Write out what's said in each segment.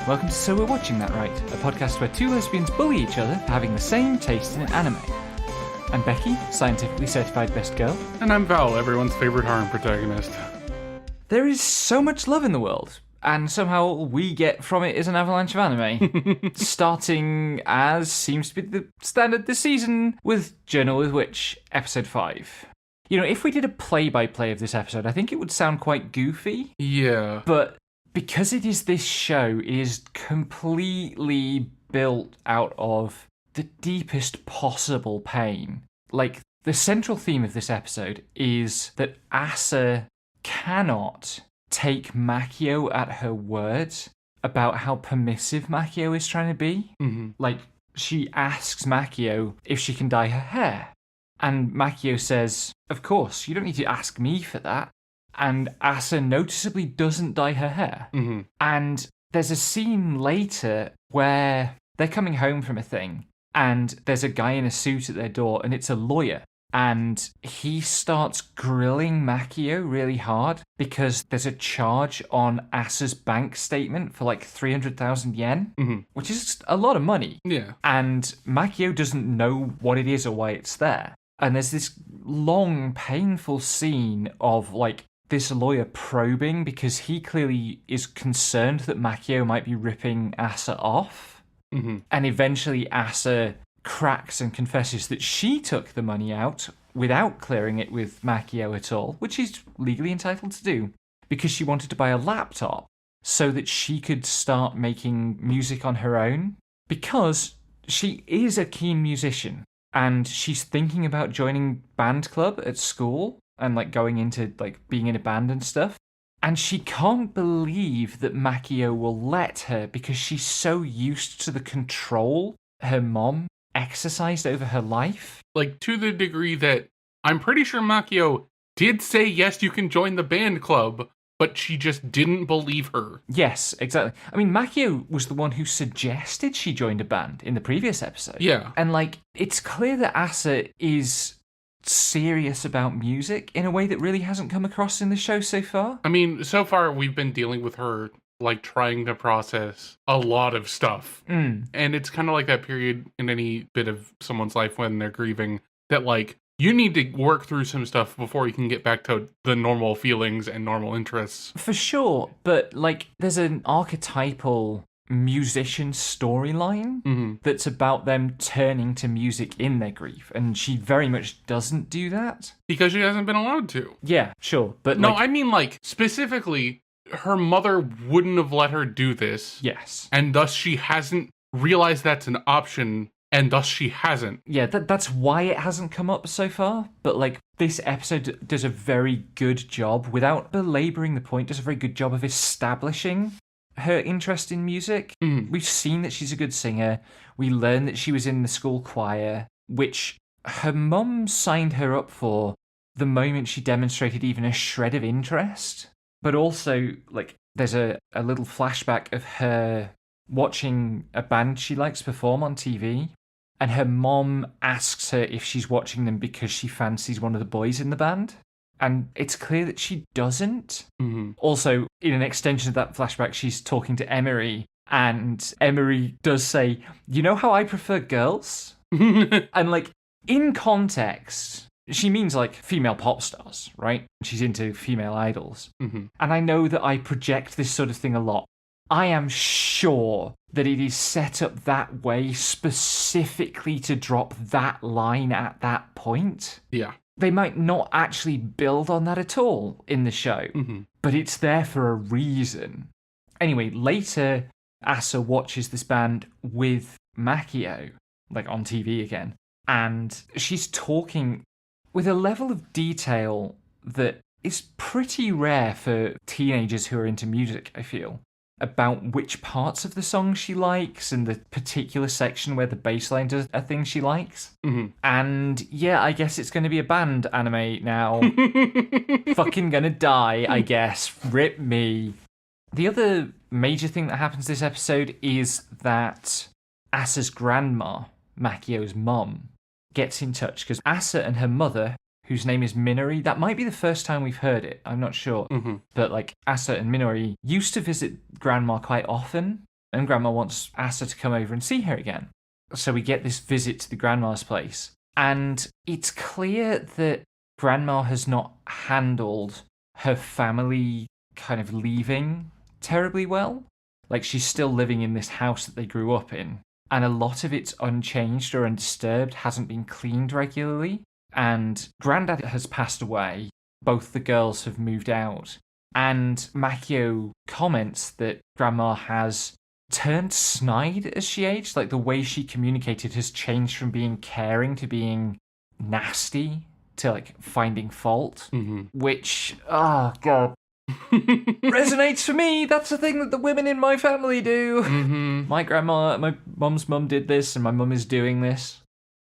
welcome to So We're Watching That Right, a podcast where two lesbians bully each other for having the same taste in an anime. I'm Becky, scientifically certified best girl. And I'm Val, everyone's favorite harem protagonist. There is so much love in the world, and somehow all we get from it is an avalanche of anime. Starting, as seems to be the standard this season, with Journal with Witch, episode 5. You know, if we did a play-by-play of this episode, I think it would sound quite goofy. Yeah. But because it is this show, it is completely built out of the deepest possible pain. Like, the central theme of this episode is that Asa cannot take Makio at her word about how permissive Makio is trying to be. Mm-hmm. Like, she asks Makio if she can dye her hair. And Makio says, of course, you don't need to ask me for that. And Asa noticeably doesn't dye her hair. Mm-hmm. And there's a scene later where they're coming home from a thing, and there's a guy in a suit at their door, and it's a lawyer. And he starts grilling Makio really hard because there's a charge on Asa's bank statement for like 300,000 yen, Mm-hmm. which is a lot of money. Yeah. And Makio doesn't know what it is or why it's there. And there's this long, painful scene of like this lawyer probing because he clearly is concerned that Makio might be ripping Asa off. Mm-hmm. And eventually Asa cracks and confesses that she took the money out without clearing it with Makio at all, which she's legally entitled to do, because she wanted to buy a laptop so that she could start making music on her own, because she is a keen musician and she's thinking about joining band club at school and like going into like being in a band and stuff. And she can't believe that Makio will let her because she's so used to the control her mom exercised over her life. Like, to the degree that I'm pretty sure Makio did say, yes, you can join the band club, but she just didn't believe her. Yes, exactly. I mean, Makio was the one who suggested she joined a band in the previous episode. Yeah. And like, it's clear that Asa is serious about music in a way that really hasn't come across in the show so far. I mean, so far we've been dealing with her, like, trying to process a lot of stuff. Mm. And it's kind of like that period in any bit of someone's life when they're grieving that, like, you need to work through some stuff before you can get back to the normal feelings and normal interests. For sure, but like, there's an archetypal musician storyline that's about them turning to music in their grief, and she very much doesn't do that. Because she hasn't been allowed to. Yeah, sure, but No, like, I mean, like, specifically, her mother wouldn't have let her do this. yes. And thus she hasn't realized that's an option, and thus she hasn't. Yeah, that's why it hasn't come up so far, but like, this episode does a very good job, without belaboring the point, does a very good job of establishing her interest in music. We've seen that she's a good singer. We learn that she was in the school choir, which her mum signed her up for the moment she demonstrated even a shred of interest. But also, like, there's a little flashback of her watching a band she likes perform on TV, and her mom asks her if she's watching them because she fancies one of the boys in the band. And it's clear that she doesn't. Also, in an extension of that flashback, she's talking to Emery, and Emery does say, you know how I prefer girls? And like, in context, she means like female pop stars, right? She's into female idols. And I know that I project this sort of thing a lot. I am sure that it is set up that way specifically to drop that line at that point. Yeah. They might not actually build on that at all in the show, but it's there for a reason. Anyway, later, Asa watches this band with Makio, like on TV again, and she's talking with a level of detail that is pretty rare for teenagers who are into music, I feel, about which parts of the song she likes and the particular section where the bass line does a thing she likes. And yeah, I guess it's going to be a band anime now. Fucking gonna die, I guess. Rip me. The other major thing that happens this episode is that Asa's grandma, Makio's mum, gets in touch because Asa and her mother, whose name is Minori, that might be the first time we've heard it, I'm not sure. But like Asa and Minori used to visit grandma quite often, and Grandma wants Asa to come over and see her again. So we get this visit to the Grandma's place. And it's clear that Grandma has not handled her family kind of leaving terribly well. Like, she's still living in this house that they grew up in. And a lot of it's unchanged or undisturbed, hasn't been cleaned regularly. And Granddad has passed away. Both the girls have moved out. And Makio comments that Grandma has turned snide as she aged. Like, the way she communicated has changed from being caring to being nasty to, like, finding fault. Which, oh, God. resonates for me. That's the thing that the women in my family do. My mum's mum did this, and my mum is doing this.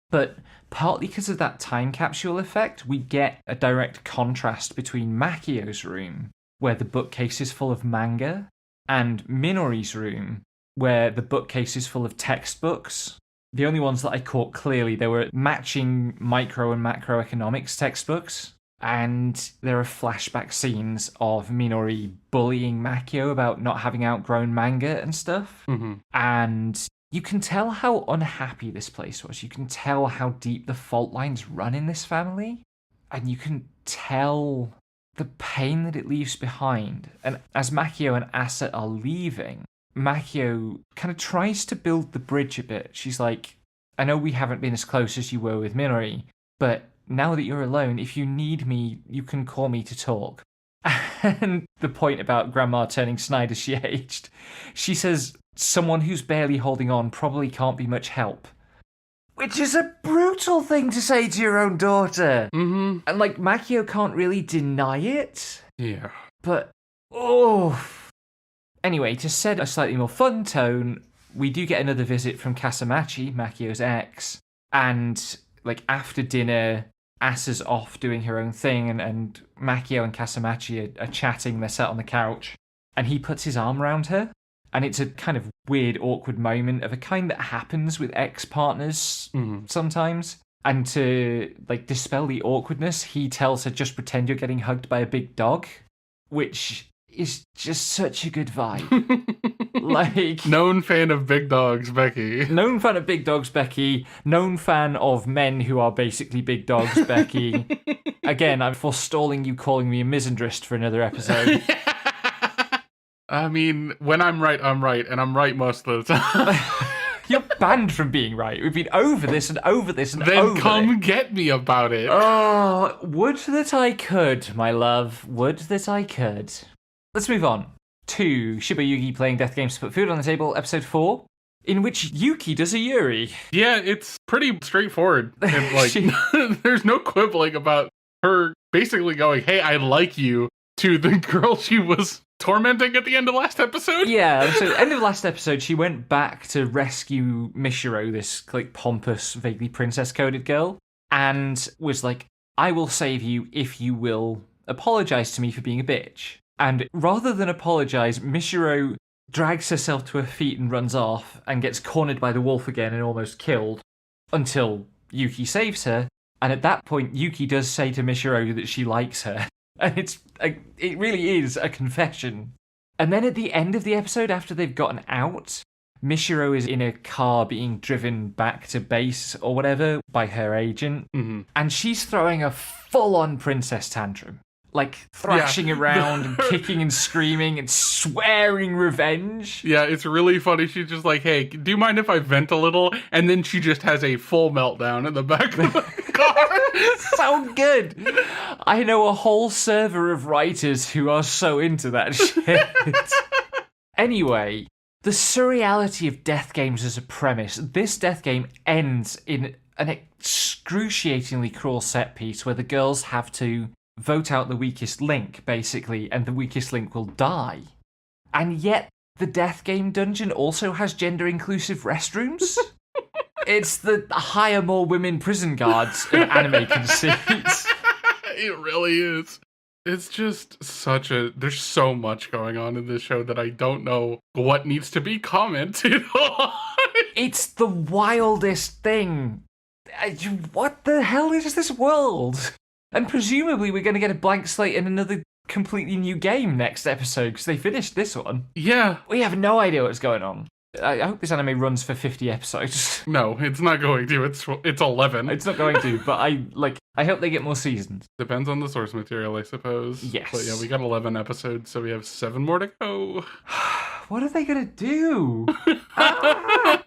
But partly because of that time capsule effect, we get a direct contrast between Makio's room, where the bookcase is full of manga, and Minori's room, where the bookcase is full of textbooks. The only ones that I caught clearly, there were matching micro and macroeconomics textbooks. And there are flashback scenes of Minori bullying Makio about not having outgrown manga and stuff. And you can tell how unhappy this place was. You can tell how deep the fault lines run in this family. And you can tell the pain that it leaves behind. And as Makio and Asa are leaving, Makio kind of tries to build the bridge a bit. She's like, I know we haven't been as close as you were with Minori, but now that you're alone, if you need me, you can call me to talk. And the point about Grandma turning snide as she aged, she says, someone who's barely holding on probably can't be much help. Which is a brutal thing to say to your own daughter. And, like, Makio can't really deny it. Yeah. But, oh. Anyway, to set a slightly more fun tone, we do get another visit from Kasamachi, Makio's ex. And, like, after dinner, Asa's off doing her own thing, and Makio and Kasamachi are chatting. They're sat on the couch, and he puts his arm around her, and it's a kind of weird, awkward moment of a kind that happens with ex-partners sometimes. And to, like, dispel the awkwardness, he tells her, just pretend you're getting hugged by a big dog, which is just such a good vibe. Like, known fan of big dogs, Becky. Known fan of big dogs, Becky. Known fan of men who are basically big dogs, Becky. Again, I'm forestalling you calling me a misandrist for another episode. I mean, when I'm right, and I'm right most of the time. You're banned from being right. We've been over this and over this and then over Then come get me about it. Oh, would that I could, my love. Would that I could. Let's move on to Shiboyugi playing death games to put food on the table, episode 4, in which Yuki does a Yuri. Yeah, it's pretty straightforward. And, like, there's no quibbling about her basically going, hey, I like you, to the girl she was tormenting at the end of last episode. Yeah, so end of last episode, she went back to rescue Mishiro, this, like, pompous, vaguely princess-coded girl, and was like, I will save you if you will apologize to me for being a bitch. And rather than apologise, Mishiro drags herself to her feet and runs off and gets cornered by the wolf again and almost killed until Yuki saves her. And at that point, Yuki does say to Mishiro that she likes her. And it really is a confession. And then at the end of the episode, after they've gotten out, Mishiro is in a car being driven back to base or whatever by her agent. And she's throwing a full-on princess tantrum. Like, thrashing around and kicking and screaming and swearing revenge. Yeah, it's really funny. She's just like, hey, do you mind if I vent a little? And then she just has a full meltdown in the back of the car. So good. I know a whole server of writers who are so into that shit. Anyway, the surreality of death games as a premise. This death game ends in an excruciatingly cruel set piece where the girls have to vote out the weakest link, basically, and the weakest link will die. And yet, the death game dungeon also has gender-inclusive restrooms? It's the hire more women prison guards in anime conceits. It really is. It's just there's so much going on in this show that I don't know what needs to be commented on. It's the wildest thing. What the hell is this world? And presumably we're going to get a blank slate and another completely new game next episode because they finished this one. Yeah. We have no idea what's going on. I hope this anime runs for 50 episodes. No, it's not going to. It's 11. It's not going to, but I hope they get more seasons. Depends on the source material, I suppose. Yes. But yeah, we got 11 episodes, so we have 7 more to go. What are they gonna do? I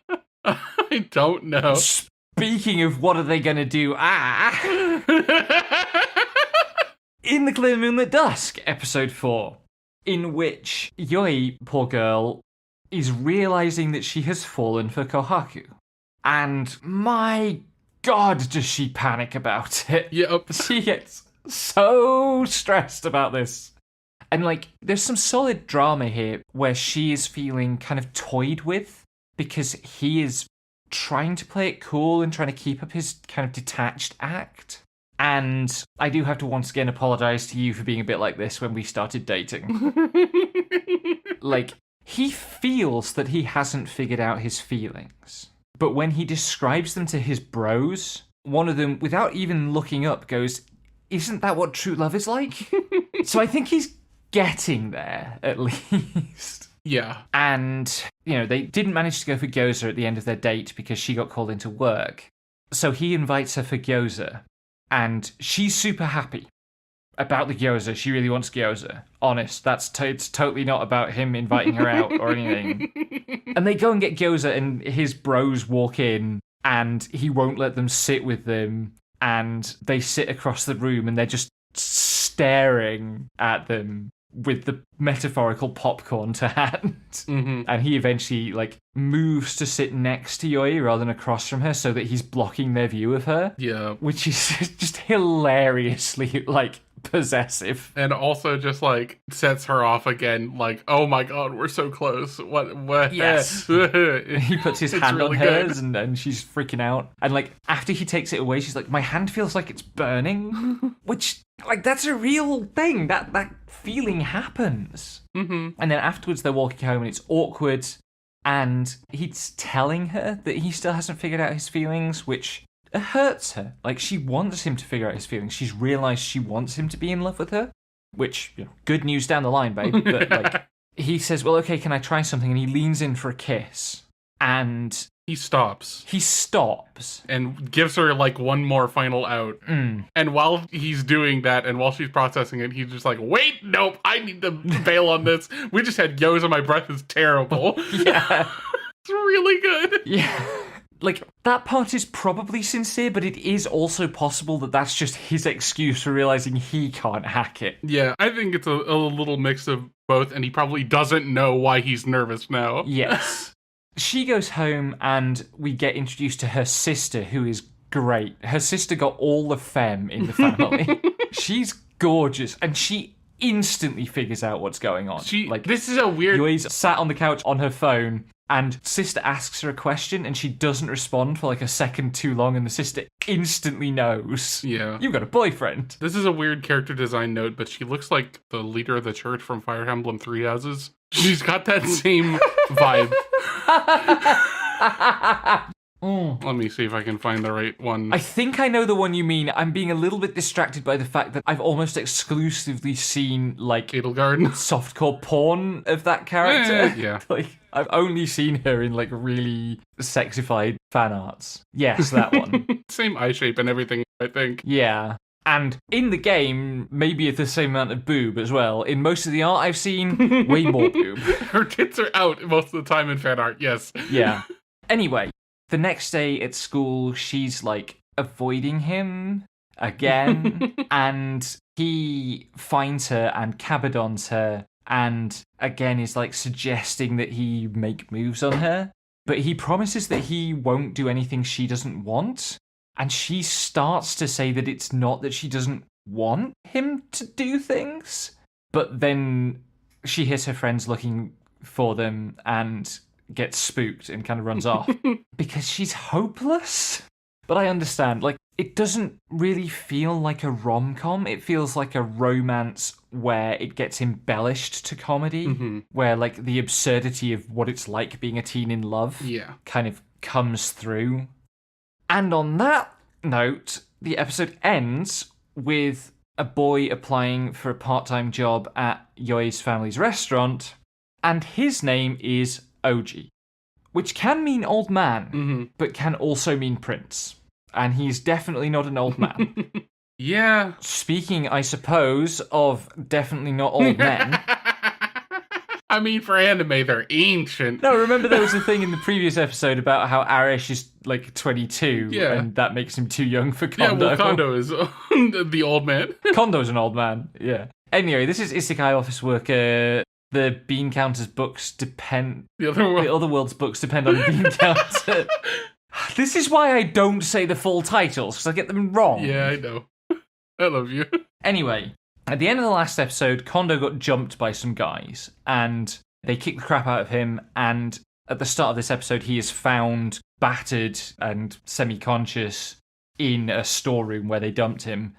don't know. Speaking of what are they gonna do, in the Clear Moonlit Dusk, episode 4, in which Yoi, poor girl, is realizing that she has fallen for Kohaku. And my god, does she panic about it. Yep. She gets so stressed about this. And, there's some solid drama here where she is feeling kind of toyed with because he is trying to play it cool and trying to keep up his kind of detached act. And I do have to once again apologize to you for being a bit like this when we started dating. He feels that he hasn't figured out his feelings. But when he describes them to his bros, one of them, without even looking up, goes, "Isn't that what true love is like?" So I think he's getting there, at least. Yeah. And, they didn't manage to go for gyoza at the end of their date because she got called into work. So he invites her for gyoza. And she's super happy about the gyoza. She really wants gyoza. Honest, it's totally not about him inviting her out or anything. And they go and get gyoza, and his bros walk in, and he won't let them sit with them. And they sit across the room, and they're just staring at them with the metaphorical popcorn to hand. Mm-hmm. And he eventually, moves to sit next to Yoi rather than across from her so that he's blocking their view of her. Yeah. Which is just hilariously, possessive. And also just, sets her off again, oh my god, we're so close. What? Yes. He puts his hand really on hers and she's freaking out. And, after he takes it away, she's like, "My hand feels like it's burning." Which, that's a real thing. That feeling happens. Mm-hmm. And then afterwards they're walking home and it's awkward. And he's telling her that he still hasn't figured out his feelings, which hurts her. She wants him to figure out his feelings. She's realised she wants him to be in love with her, which, good news down the line, babe. But, he says, "Well, okay, can I try something?" And he leans in for a kiss. And he stops. And gives her, one more final out. Mm. And while he's doing that, and while she's processing it, he's just "Wait, nope, I need to bail on this. We just had gyoza, my breath is terrible." Yeah. It's really good. Yeah. That part is probably sincere, but it is also possible that that's just his excuse for realising he can't hack it. Yeah, I think it's a little mix of both, and he probably doesn't know why he's nervous now. Yes. She goes home, and we get introduced to her sister, who is great. Her sister got all the femme in the family. She's gorgeous, and she instantly figures out what's going on. This is a weird... Yui's sat on the couch on her phone, and sister asks her a question, and she doesn't respond for a second too long, and the sister instantly knows. Yeah. You've got a boyfriend. This is a weird character design note, but she looks like the leader of the church from Fire Emblem Three Houses. She's got that same vibe. Let me see if I can find the right one. I think I know the one you mean. I'm being a little bit distracted by the fact that I've almost exclusively seen, Edelgard. softcore porn of that character. Yeah. I've only seen her in, really sexified fan arts. Yes, that one. Same eye shape and everything, I think. Yeah. And in the game, maybe it's the same amount of boob as well. In most of the art I've seen, way more boob. Her tits are out most of the time in fan art, yes. Yeah. Anyway, the next day at school, she's, avoiding him again. And he finds her and cabadons her. And again is, suggesting that he make moves on her. But he promises that he won't do anything she doesn't want. And she starts to say that it's not that she doesn't want him to do things. But then she hears her friends looking for them and gets spooked and kind of runs off. Because she's hopeless. But I understand, it doesn't really feel like a rom-com. It feels like a romance where it gets embellished to comedy. Mm-hmm. Where, the absurdity of what it's like being a teen in love kind of comes through. And on that note, the episode ends with a boy applying for a part-time job at Yoi's family's restaurant, and his name is Oji. which can mean old man, but can also mean prince. And he's definitely not an old man. Yeah. Speaking, I suppose, of definitely not old men. I mean, for anime, they're ancient. No, remember there was a thing in the previous episode about how Eris is like 22, and that makes him too young for Kondo. Yeah, well, Kondo is the old man. Kondo's an old man, yeah. Anyway, this is Isekai Office Worker. The bean counter's books depend... The other world's books depend on the bean counter. This is why I don't say the full titles, because I get them wrong. Yeah, I know. I love you. Anyway, at the end of the last episode, Kondo got jumped by some guys, and they kicked the crap out of him, and at the start of this episode, he is found battered and semi-conscious in a storeroom where they dumped him.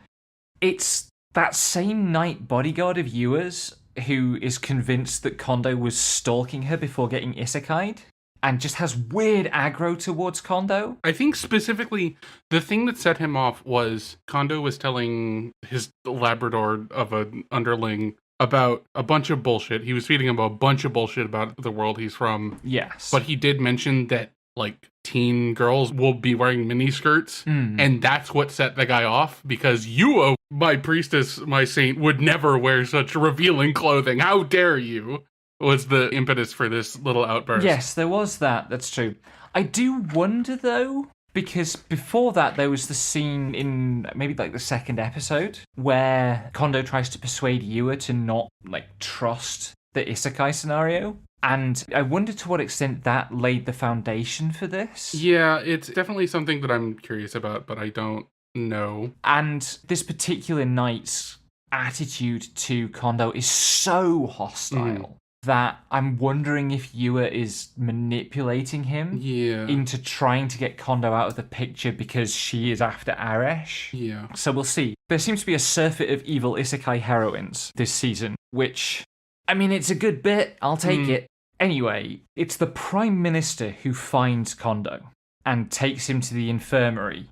It's that same night bodyguard of Yua's who is convinced that Kondo was stalking her before getting isekai'd, and just has weird aggro towards Kondo. I think specifically, the thing that set him off was Kondo was telling his Labrador of an underling about a bunch of bullshit. He was feeding him a bunch of bullshit about the world he's from. Yes. But he did mention that, like, teen girls will be wearing miniskirts, and that's what set the guy off, because Yua, my priestess, my saint, would never wear such revealing clothing. How dare you? Was the impetus for this little outburst. Yes, there was that. That's true. I do wonder, though, because before that, there was the scene in maybe like the second episode where Kondo tries to persuade Yua to not like trust the isekai scenario. And I wonder to what extent that laid the foundation for this. Yeah, it's definitely something that I'm curious about, but I don't know. And this particular knight's attitude to Kondo is so hostile. That I'm wondering if Yua is manipulating him into trying to get Kondo out of the picture because she is after Eris. Yeah. So we'll see. There seems to be a surfeit of evil isekai heroines this season, which, I mean, it's a good bit. I'll take it. Anyway, it's the Prime Minister who finds Kondo and takes him to the infirmary.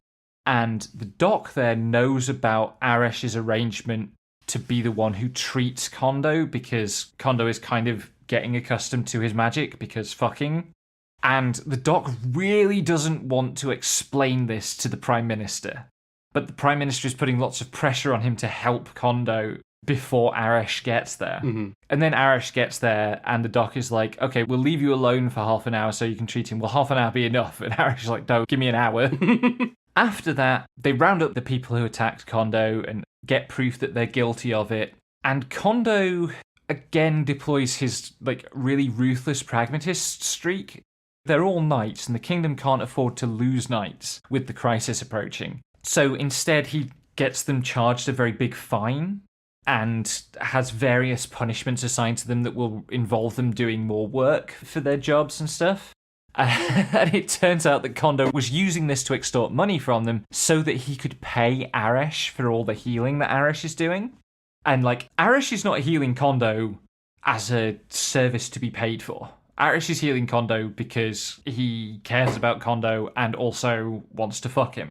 And the doc there knows about Eris's arrangement to be the one who treats Kondo, because Kondo is kind of getting accustomed to his magic because fucking. And the doc really doesn't want to explain this to the Prime Minister. But the Prime Minister is putting lots of pressure on him to help Kondo before Eris gets there. And then Eris gets there and the doc is like, okay, we'll leave you alone for half an hour so you can treat him. Will half an hour be enough? And Eris is like, no, give me an hour. After that, they round up the people who attacked Kondo and get proof that they're guilty of it. And Kondo again deploys his like really ruthless pragmatist streak. They're all knights, and the kingdom can't afford to lose knights with the crisis approaching. So instead, he gets them charged a very big fine and has various punishments assigned to them that will involve them doing more work for their jobs and stuff. And it turns out that Kondo was using this to extort money from them so that he could pay Eris for all the healing that Eris is doing. And, like, Eris is not healing Kondo as a service to be paid for. Eris is healing Kondo because he cares about Kondo and also wants to fuck him.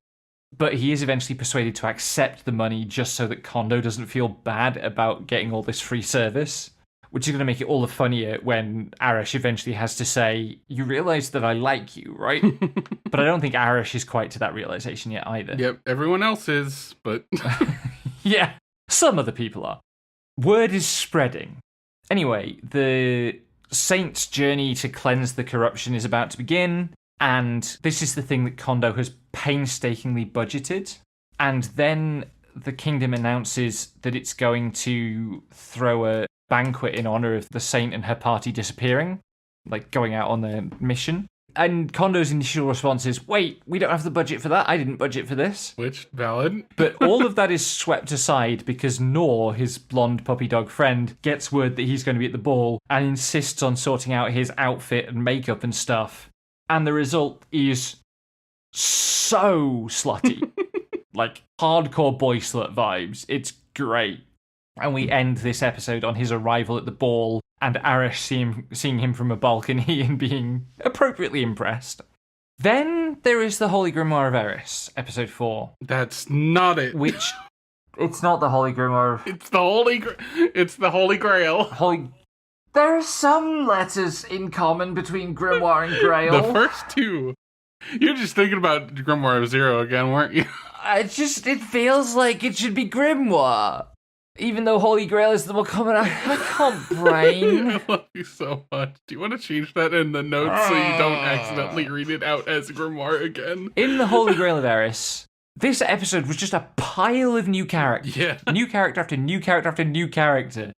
But he is eventually persuaded to accept the money just so that Kondo doesn't feel bad about getting all this free service. Which is going to make it all the funnier when Eris eventually has to say, you realise that I like you, right? But I don't think Eris is quite to that realisation yet either. Yep, everyone else is, but... Yeah, some other people are. Word is spreading. Anyway, the saint's journey to cleanse the corruption is about to begin, and this is the thing that Kondo has painstakingly budgeted. And then the kingdom announces that it's going to throw a banquet in honor of the saint and her party disappearing, like going out on their mission. And Kondo's initial response is, wait, we don't have the budget for that. I didn't budget for this. Which, valid. But all of that is swept aside because Nor, his blonde puppy dog friend, gets word that he's going to be at the ball and insists on sorting out his outfit and makeup and stuff. And the result is so slutty. Like, hardcore boy slut vibes. It's great. And we end this episode on his arrival at the ball and Eris seeing him from a balcony and being appropriately impressed. Then there is the Holy Grimoire of Eris, episode 4. That's not it. Which, it's not the Holy Grimoire. It's the Holy Grail. There are some letters in common between Grimoire and Grail. The first two. You're just thinking about Grimoire of Zero again, weren't you? It feels like it should be Grimoire. Even though Holy Grail is the more common, I can't brain. I love you so much. Do you want to change that in the notes so you don't accidentally read it out as Grimoire again? In the Holy Grail of Eris, this episode was just a pile of new characters. Yeah. New character after new character after new character.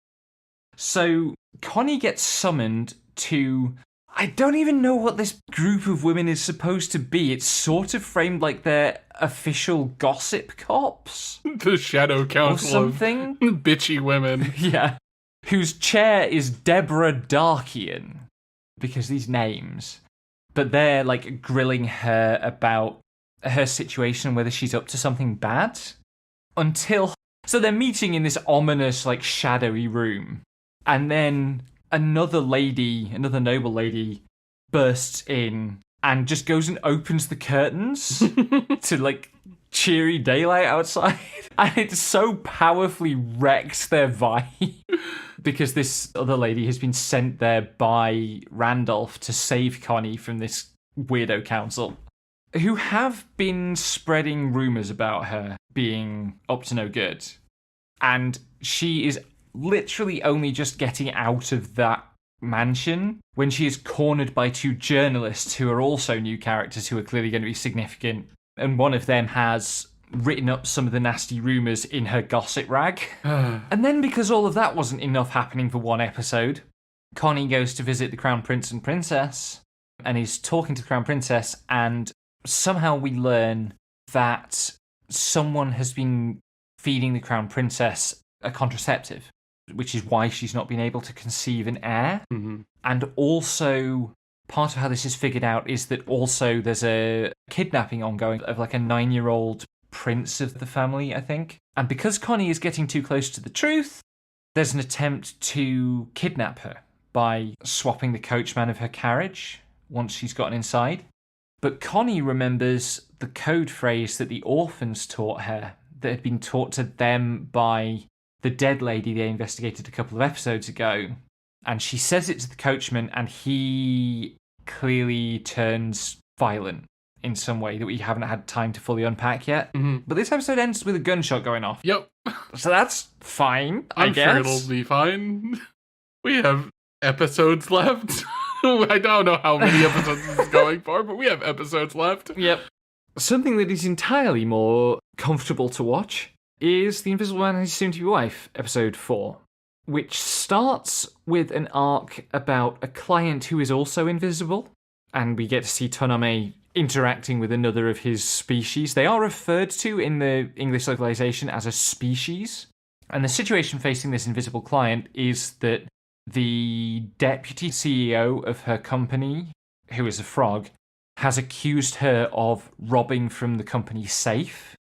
So, Connie gets summoned to... I don't even know what this group of women is supposed to be. It's sort of framed like they're official gossip cops. The Shadow Council or something. Of bitchy women. Yeah. Whose chair is Deborah Darkian. Because these names. But they're, like, grilling her about her situation, whether she's up to something bad. So they're meeting in this ominous, like, shadowy room. And then another noble lady, bursts in and just goes and opens the curtains to, like, cheery daylight outside. And it so powerfully wrecks their vibe. Because this other lady has been sent there by Randolph to save Connie from this weirdo council, who have been spreading rumours about her being up to no good. And she is literally only just getting out of that mansion when she is cornered by two journalists who are also new characters who are clearly going to be significant. And one of them has written up some of the nasty rumours in her gossip rag. And then, because all of that wasn't enough happening for one episode, Connie goes to visit the Crown Prince and Princess and is talking to the Crown Princess, and somehow we learn that someone has been feeding the Crown Princess a contraceptive, which is why she's not been able to conceive an heir. Mm-hmm. And also, part of how this is figured out is that also there's a kidnapping ongoing of like a 9-year-old prince of the family, I think. And because Connie is getting too close to the truth, there's an attempt to kidnap her by swapping the coachman of her carriage once she's gotten inside. But Connie remembers the code phrase that the orphans taught her, that had been taught to them by the dead lady they investigated a couple of episodes ago. And she says it to the coachman, and he clearly turns violent in some way that we haven't had time to fully unpack yet. Mm-hmm. But this episode ends with a gunshot going off. Yep. So that's fine, I guess. I'm sure it'll be fine. We have episodes left. I don't know how many episodes this is going for, but we have episodes left. Yep. Something that is entirely more comfortable to watch is The Invisible Man and His Soon-to-Be Wife, episode 4, which starts with an arc about a client who is also invisible, and we get to see Tonome interacting with another of his species. They are referred to in the English localization as a species, and the situation facing this invisible client is that the deputy CEO of her company, who is a frog, has accused her of robbing from the company's safe,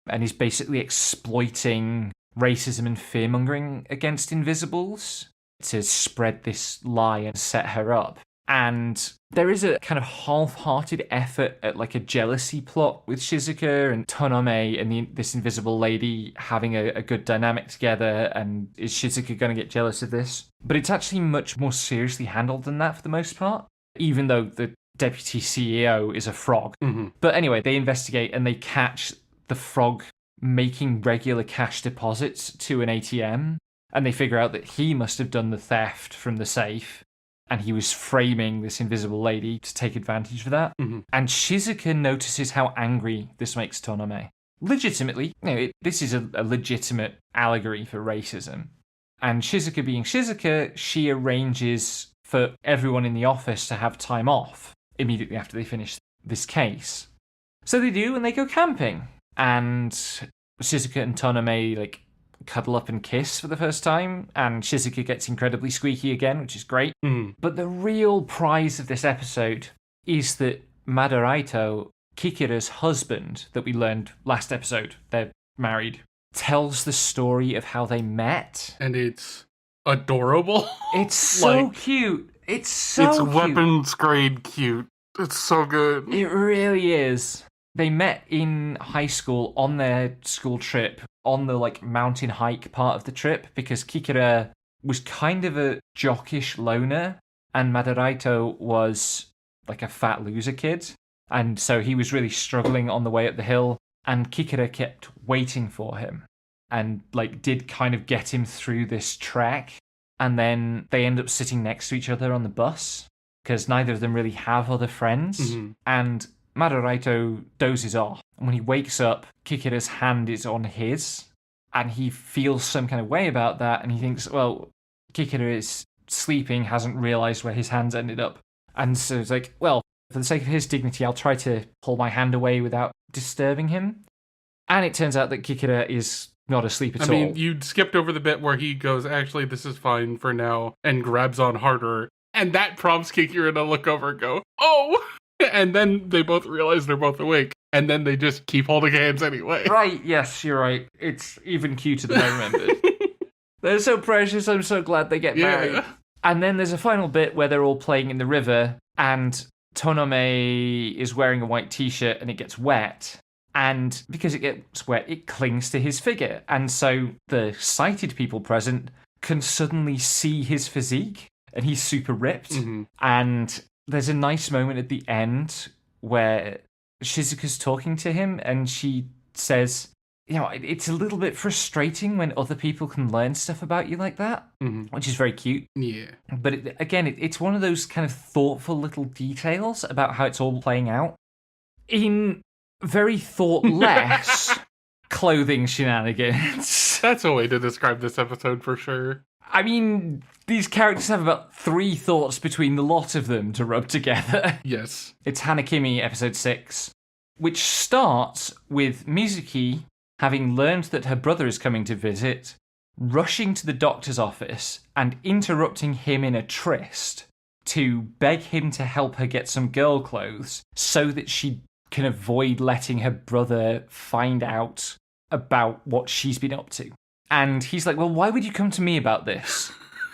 and is basically exploiting racism and fear-mongering against invisibles to spread this lie and set her up. And there is a kind of half-hearted effort at like a jealousy plot with Shizuka and Tonome and this invisible lady having a good dynamic together, and is Shizuka going to get jealous of this? But it's actually much more seriously handled than that for the most part, even though the deputy CEO is a frog. Mm-hmm. But anyway, they investigate and they catch the frog making regular cash deposits to an ATM, and they figure out that he must have done the theft from the safe, and he was framing this invisible lady to take advantage of that. Mm-hmm. And Shizuka notices how angry this makes Tonome. Legitimately, this is a legitimate allegory for racism. And Shizuka being Shizuka, she arranges for everyone in the office to have time off immediately after they finish this case. So they do, and they go camping. And Shizuka and Tonome, cuddle up and kiss for the first time, and Shizuka gets incredibly squeaky again, which is great. Mm. But the real prize of this episode is that Madaraito, Kikira's husband, that we learned last episode, they're married, tells the story of how they met. And it's adorable. It's so cute. It's so cute. Weapons grade cute. It's so good. It really is. They met in high school on their school trip, on the mountain hike part of the trip, because Kikira was kind of a jockish loner, and Madaraito was like a fat loser kid. And so he was really struggling on the way up the hill, and Kikira kept waiting for him and like did kind of get him through this trek. And then they end up sitting next to each other on the bus because neither of them really have other friends. Mm-hmm. And Madaraito dozes off. And when he wakes up, Kikira's hand is on his, and he feels some kind of way about that. And he thinks, well, Kikira is sleeping, hasn't realized where his hands ended up. And so it's like, well, for the sake of his dignity, I'll try to pull my hand away without disturbing him. And it turns out that Kikira is not asleep at all. I mean, you skipped over the bit where he goes, actually, this is fine for now, and grabs on harder. And that prompts Kikira to look over and go, oh! And then they both realize they're both awake. And then they just keep holding hands anyway. Right, yes, you're right. It's even cuter than I remembered. They're so precious, I'm so glad they get married. And then there's a final bit where they're all playing in the river, and Tonome is wearing a white t-shirt and it gets wet. And because it gets wet, it clings to his figure. And so the sighted people present can suddenly see his physique, and he's super ripped. Mm-hmm. And there's a nice moment at the end where Shizuka's talking to him, and she says, you know, it's a little bit frustrating when other people can learn stuff about you like that, which is very cute. Yeah. But it's one of those kind of thoughtful little details about how it's all playing out. In very thoughtless clothing shenanigans. That's a way to describe this episode for sure. I mean, these characters have about 3 thoughts between the lot of them to rub together. Yes. It's Hana-Kimi, episode 6, which starts with Mizuki having learned that her brother is coming to visit, rushing to the doctor's office and interrupting him in a tryst to beg him to help her get some girl clothes so that she can avoid letting her brother find out about what she's been up to. And he's like, well, why would you come to me about this?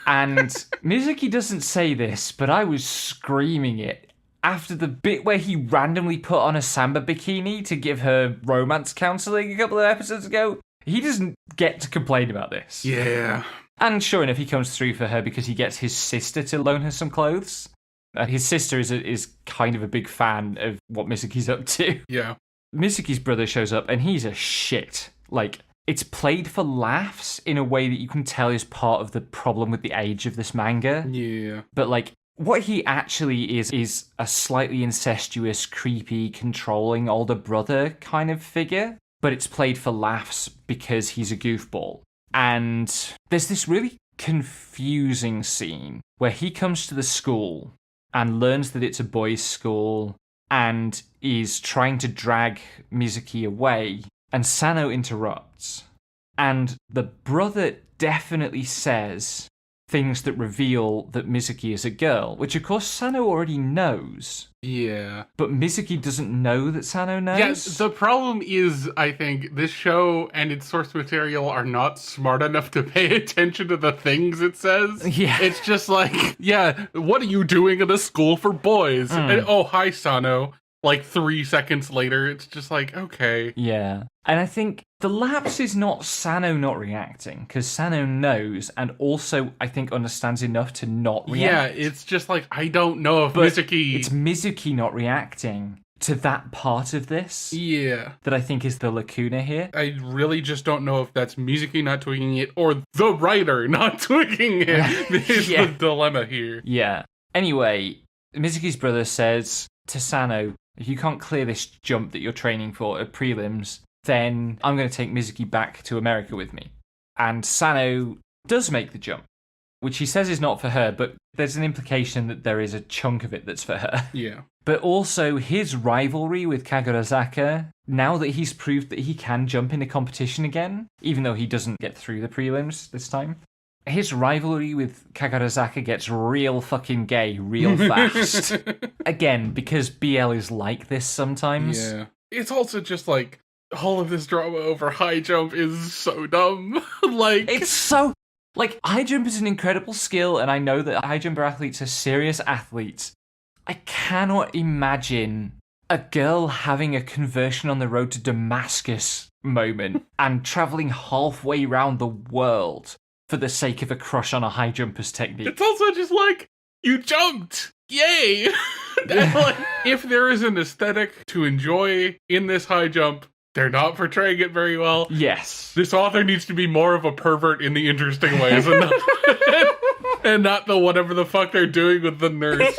And Mizuki doesn't say this, but I was screaming it after the bit where he randomly put on a samba bikini to give her romance counseling a couple of episodes ago. He doesn't get to complain about this. Yeah. And sure enough, he comes through for her because he gets his sister to loan her some clothes. His sister is kind of a big fan of what Mizuki's up to. Yeah. Mizuki's brother shows up, and he's a shit. Like, it's played for laughs in a way that you can tell is part of the problem with the age of this manga. Yeah. But, like, what he actually is a slightly incestuous, creepy, controlling older brother kind of figure. But it's played for laughs because he's a goofball. And there's this really confusing scene where he comes to the school and learns that it's a boys' school and is trying to drag Mizuki away, and Sano interrupts. And the brother definitely says things that reveal that Mizuki is a girl, which of course Sano already knows. Yeah. But Mizuki doesn't know that Sano knows. Yeah, the problem is, I think, this show and its source material are not smart enough to pay attention to the things it says. Yeah. It's just like, yeah, what are you doing at a school for boys? And, oh, hi, Sano. Like 3 seconds later, it's just like, okay. Yeah. And I think the lapse is not Sano not reacting, because Sano knows and also, I think, understands enough to not react. Yeah, it's just like, I don't know if Mizuki... It's Mizuki not reacting to that part of this. Yeah. That I think is the lacuna here. I really just don't know if that's Mizuki not tweaking it or the writer not tweaking it. Is the dilemma here. Yeah. Anyway, Mizuki's brother says to Sano, if you can't clear this jump that you're training for at prelims, then I'm going to take Mizuki back to America with me. And Sano does make the jump, which he says is not for her, but there's an implication that there is a chunk of it that's for her. Yeah. But also his rivalry with Kagurazaka, now that he's proved that he can jump in a competition again, even though he doesn't get through the prelims this time, his rivalry with Kagurazaka gets real fucking gay real fast. Again, because BL is like this sometimes. Yeah. It's also just like, all of this drama over high jump is so dumb. Like... It's so... Like, high jump is an incredible skill, and I know that high jumper athletes are serious athletes. I cannot imagine a girl having a conversion on the road to Damascus moment and travelling halfway around the world for the sake of a crush on a high jumper's technique. It's also just like, you jumped! Yay! Like, if there is an aesthetic to enjoy in this high jump, they're not portraying it very well. Yes. This author needs to be more of a pervert in the interesting ways and not the whatever the fuck they're doing with the nurse.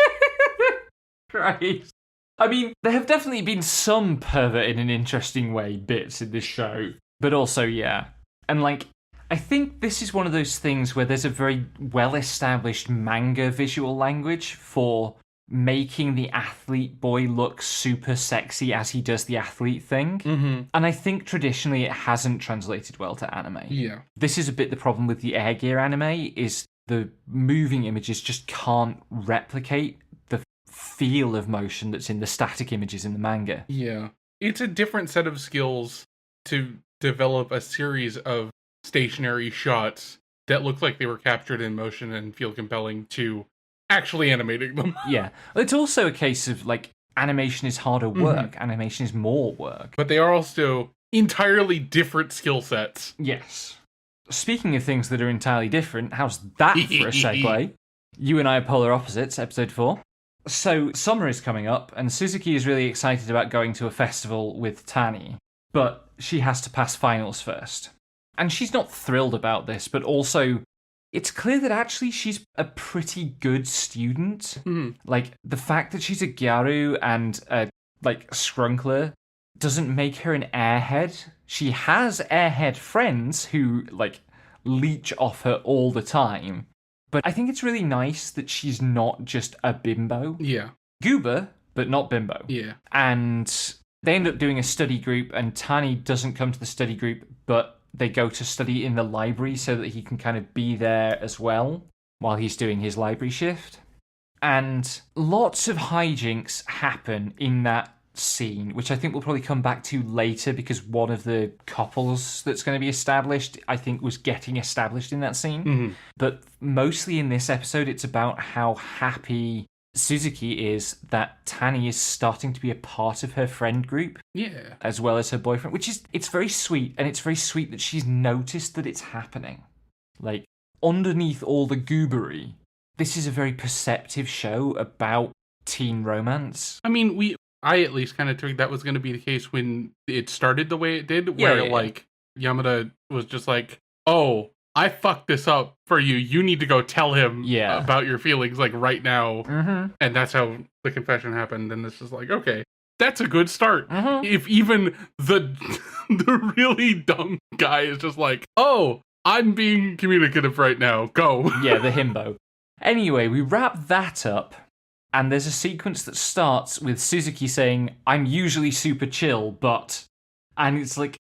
Christ. I mean, there have definitely been some pervert in an interesting way bits in this show, but also, yeah. And, like, I think this is one of those things where there's a very well-established manga visual language for making the athlete boy look super sexy as he does the athlete thing. Mm-hmm. And I think traditionally it hasn't translated well to anime. Yeah. This is a bit the problem with the Air Gear anime, is the moving images just can't replicate the feel of motion that's in the static images in the manga. Yeah. It's a different set of skills to develop a series of stationary shots that look like they were captured in motion and feel compelling to actually animating them. Yeah. It's also a case of, like, animation is harder work. Mm-hmm. Animation is more work. But they are also entirely different skill sets. Yes. Speaking of things that are entirely different, how's that for a segue? You and I are polar opposites, episode 4. So, summer is coming up, and Suzuki is really excited about going to a festival with Tani, but she has to pass finals first. And she's not thrilled about this, but also, it's clear that actually she's a pretty good student. Mm. Like, the fact that she's a gyaru and a, like, skrunkler doesn't make her an airhead. She has airhead friends who, like, leech off her all the time. But I think it's really nice that she's not just a bimbo. Yeah. Goober, but not bimbo. Yeah. And they end up doing a study group, and Tani doesn't come to the study group, but they go to study in the library so that he can kind of be there as well while he's doing his library shift. And lots of hijinks happen in that scene, which I think we'll probably come back to later, because one of the couples that's going to be established, I think, was getting established in that scene. Mm-hmm. But mostly in this episode, it's about how happy Suzuki is that Tani is starting to be a part of her friend group. Yeah. As well as her boyfriend, which is, it's very sweet, and it's very sweet that she's noticed that it's happening. Like, underneath all the goobery, this is a very perceptive show about teen romance. I mean, I at least kind of took that was going to be the case when it started the way it did, where like Yamada was just like, "Oh, I fucked this up for you. You need to go tell him about your feelings, like right now." Mm-hmm. And that's how the confession happened. And this is like, okay, that's a good start. Mm-hmm. If even the really dumb guy is just like, "Oh, I'm being communicative right now. Go." Yeah, the himbo. Anyway, we wrap that up. And there's a sequence that starts with Suzuki saying, "I'm usually super chill, but..." And it's like,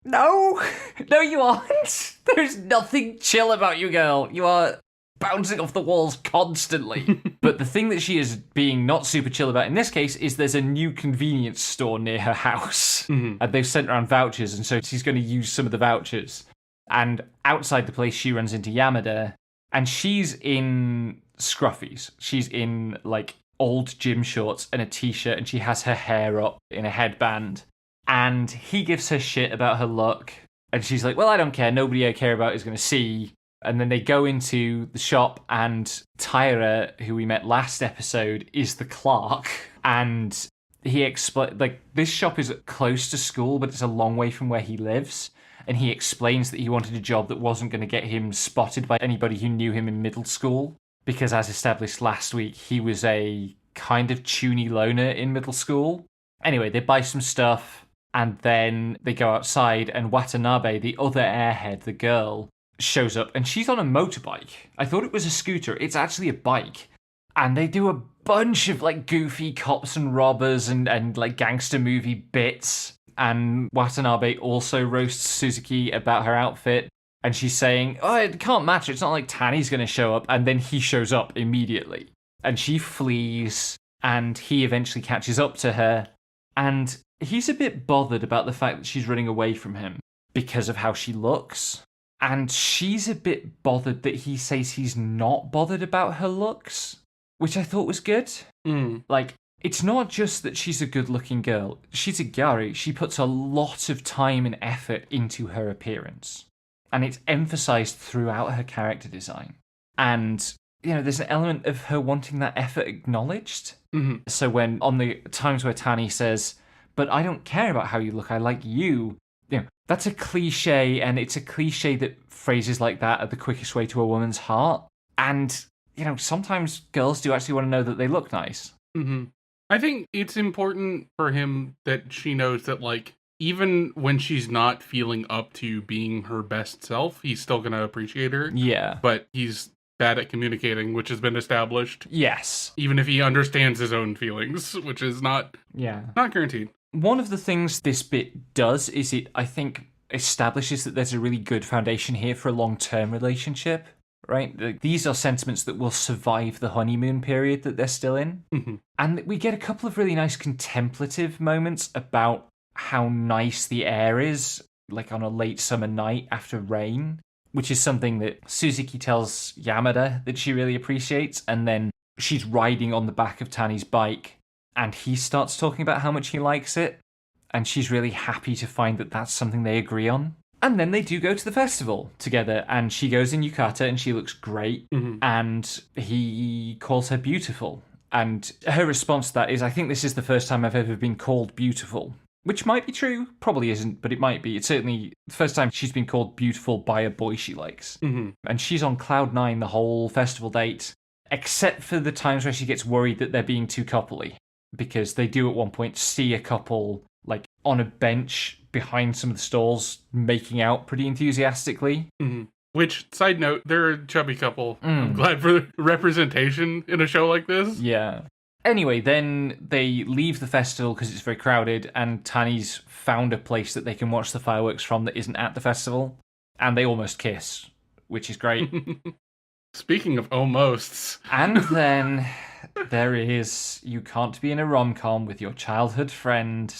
no, you aren't. There's nothing chill about you, girl. You are bouncing off the walls constantly. But the thing that she is being not super chill about in this case is there's a new convenience store near her house. Mm-hmm. And they've sent around vouchers, and so she's going to use some of the vouchers. And outside the place, she runs into Yamada, and she's in scruffies. She's in, like, old gym shorts and a t-shirt, and she has her hair up in a headband. And he gives her shit about her look, and she's like, "Well, I don't care. Nobody I care about is going to see." And then they go into the shop, and Tyra, who we met last episode, is the clerk. And he explains, like, this shop is close to school, but it's a long way from where he lives. And he explains that he wanted a job that wasn't going to get him spotted by anybody who knew him in middle school. Because as established last week, he was a kind of chuny loner in middle school. Anyway, they buy some stuff, and then they go outside, and Watanabe, the other airhead, the girl, shows up, and she's on a motorbike. I thought it was a scooter. It's actually a bike. And they do a bunch of, like, goofy cops and robbers and like, gangster movie bits. And Watanabe also roasts Suzuki about her outfit. And she's saying, "Oh, it can't match. It's not like Tani's going to show up." And then he shows up immediately. And she flees, and he eventually catches up to her. And he's a bit bothered about the fact that she's running away from him because of how she looks. And she's a bit bothered that he says he's not bothered about her looks, which I thought was good. Like, it's not just that she's a good-looking girl. She's a gyaru. She puts a lot of time and effort into her appearance. and it's emphasized throughout her character design. And, there's an element of her wanting that effort acknowledged. Mm-hmm. So when, on the times where Tani says, but I don't care about how you look, I like you, that's a cliche, and it's a cliche that phrases like that are the quickest way to a woman's heart. And, sometimes girls do actually want to know that they look nice. Mm-hmm. I think it's important for him that she knows that, like, even when she's not feeling up to being her best self, he's still going to appreciate her. Yeah. But he's bad at communicating, which has been established. Yes. Even if he understands his own feelings, which is not guaranteed. One of the things this bit does is it, I think, establishes that there's a really good foundation here for a long-term relationship, right? These are sentiments that will survive the honeymoon period that they're still in. Mm-hmm. And we get a couple of really nice contemplative moments about how nice the air is, like on a late summer night after rain, which is something that Suzuki tells Yamada that she really appreciates. And then she's riding on the back of Tani's bike, and he starts talking about how much he likes it, and she's really happy to find that that's something they agree on. And then they do go to the festival together, and she goes in yukata, and she looks great, and he calls her beautiful. And her response to that is, I think this is the first time I've ever been called beautiful. Which might be true, probably isn't, but it might be. It's certainly the first time she's been called beautiful by a boy she likes. Mm-hmm. And she's on cloud nine the whole festival date, except for the times where she gets worried that they're being too coupley. Because they do at one point see a couple, like, on a bench behind some of the stalls, making out pretty enthusiastically. Mm-hmm. Which, side note, they're a chubby couple. I'm glad for the representation in a show like this. Yeah. Anyway, then they leave the festival because it's very crowded, and Tani's found a place that they can watch the fireworks from that isn't at the festival. And they almost kiss, which is great. Speaking of almosts. And then there is You Can't Be in a Romcom with Your Childhood Friend,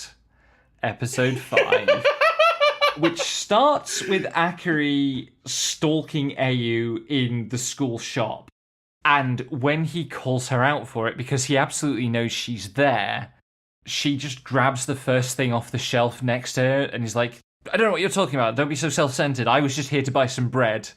episode 5. Which starts with Akari stalking Ayu in the school shop. And when he calls her out for it, because he absolutely knows she's there, she just grabs the first thing off the shelf next to her and is like, I don't know what you're talking about. Don't be so self-centered. I was just here to buy some bread.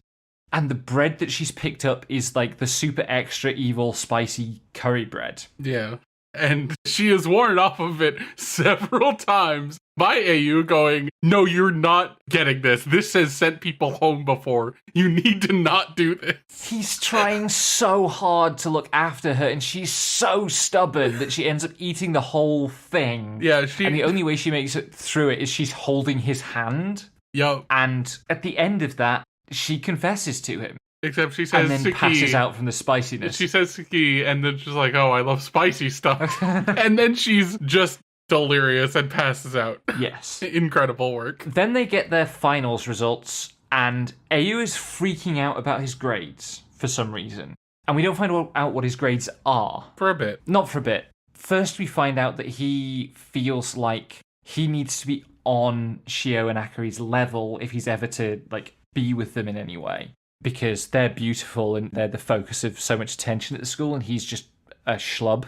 And the bread that she's picked up is like the super extra evil spicy curry bread. Yeah. And she is warned off of it several times by Ayu going, no, you're not getting this. This has sent people home before. You need to not do this. He's trying so hard to look after her, and she's so stubborn that she ends up eating the whole thing. Yeah, and the only way she makes it through it is she's holding his hand. Yep. And at the end of that, she confesses to him. Except she says and then Suki, passes out from the spiciness. She says Suki, and then she's like, oh, I love spicy stuff. And then she's just delirious and passes out. Yes. Incredible work. Then they get their finals results, and Ayu is freaking out about his grades for some reason. And we don't find out what his grades are. For a bit. Not for a bit. First, we find out that he feels like he needs to be on Shio and Akari's level if he's ever to, like, be with them in any way. Because they're beautiful and they're the focus of so much attention at the school, and he's just a schlub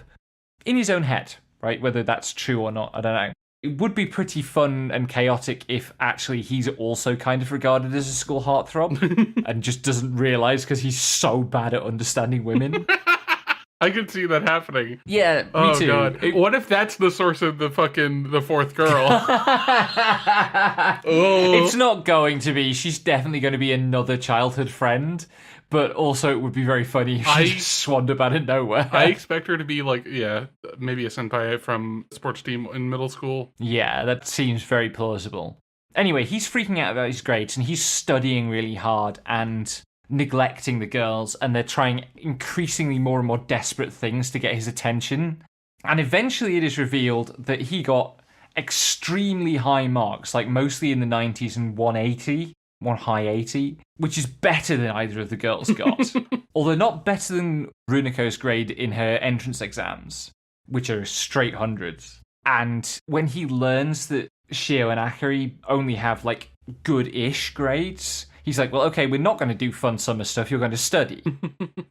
in his own head, right? Whether that's true or not, I don't know. It would be pretty fun and chaotic if actually he's also kind of regarded as a school heartthrob and just doesn't realise because he's so bad at understanding women. I could see that happening. Yeah, me too. God. What if that's the source of the fourth girl? Oh. It's not going to be. She's definitely going to be another childhood friend. But also it would be very funny if she just swanned up out of nowhere. I expect her to be like, maybe a senpai from sports team in middle school. Yeah, that seems very plausible. Anyway, he's freaking out about his grades and he's studying really hard and neglecting the girls, and they're trying increasingly more and more desperate things to get his attention. And eventually it is revealed that he got extremely high marks, like mostly in the 90s and 180, one high 80, which is better than either of the girls got. Although not better than Runiko's grade in her entrance exams, which are straight hundreds. And when he learns that Shio and Akari only have, like, good-ish grades, he's like, well, okay, we're not going to do fun summer stuff, you're going to study.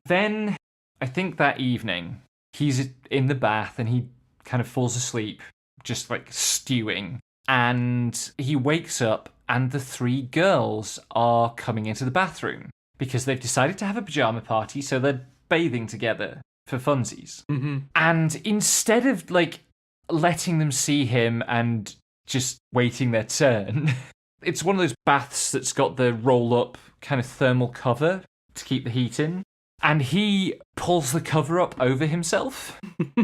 Then, I think that evening, he's in the bath and he kind of falls asleep, just, like, stewing. And he wakes up and the 3 girls are coming into the bathroom because they've decided to have a pajama party, so they're bathing together for funsies. Mm-hmm. And instead of, like, letting them see him and just waiting their turn, it's one of those baths that's got the roll-up kind of thermal cover to keep the heat in. And he pulls the cover up over himself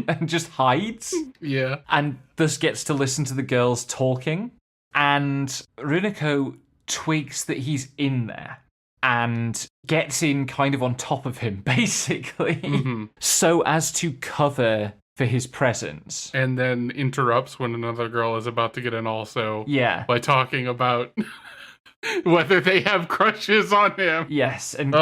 and just hides. Yeah. And thus gets to listen to the girls talking. And Runako twigs that he's in there and gets in kind of on top of him, basically, so as to cover for his presence. And then interrupts when another girl is about to get in also. Yeah. By talking about whether they have crushes on him. Yes. And,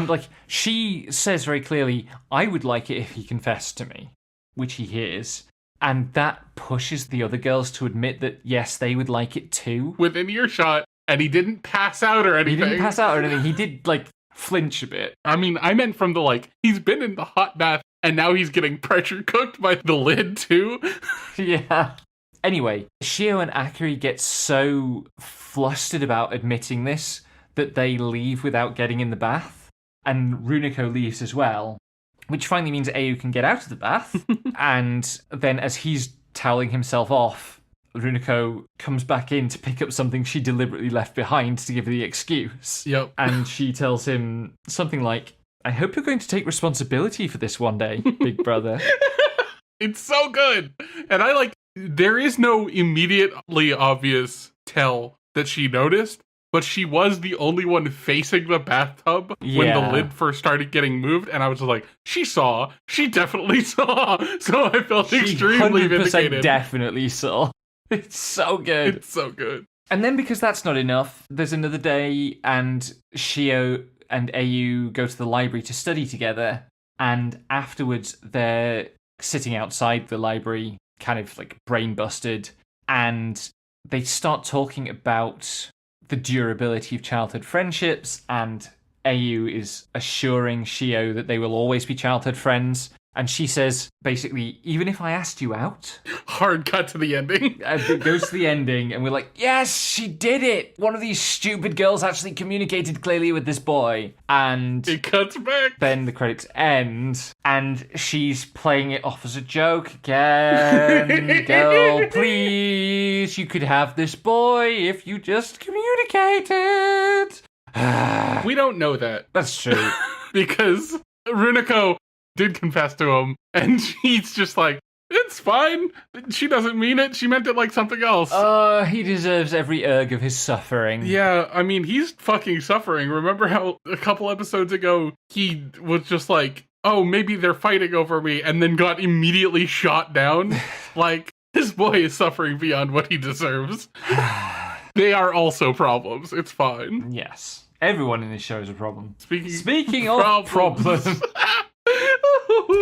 like, she says very clearly, I would like it if he confessed to me, which he hears. And that pushes the other girls to admit that, yes, they would like it too. Within earshot, and he didn't pass out or anything. He didn't pass out or anything. He did, like, flinch a bit. I mean, I meant from the, like, he's been in the hot bath, and now he's getting pressure cooked by the lid, too. Yeah. Anyway, Shio and Akari get so flustered about admitting this that they leave without getting in the bath. And Runako leaves as well, which finally means Ayu can get out of the bath. And then as he's toweling himself off, Runako comes back in to pick up something she deliberately left behind to give her the excuse. Yep. And she tells him something like, I hope you're going to take responsibility for this one day, big brother. It's so good. And I like, there is no immediately obvious tell that she noticed, but she was the only one facing the bathtub when the lid first started getting moved, and I was like, she definitely saw. So I felt extremely vindicated. Definitely saw. It's so good. It's so good. And then because that's not enough, there's another day, and Shio and Ayu go to the library to study together, and afterwards they're sitting outside the library, kind of like brain busted, and they start talking about the durability of childhood friendships, and Ayu is assuring Shio that they will always be childhood friends. And she says, basically, even if I asked you out... Hard cut to the ending. It goes to the ending, and we're like, yes, she did it! One of these stupid girls actually communicated clearly with this boy. And... it cuts back. Then the credits end, and she's playing it off as a joke again. Girl, please, you could have this boy if you just communicated. We don't know that. That's true. Because Runako did confess to him, and she's just like, it's fine. She doesn't mean it. She meant it like something else. He deserves every erg of his suffering. Yeah, I mean, he's fucking suffering. Remember how a couple episodes ago, he was just like, oh, maybe they're fighting over me, and then got immediately shot down? Like, this boy is suffering beyond what he deserves. They are also problems. It's fine. Yes. Everyone in this show is a problem. Speaking of problems.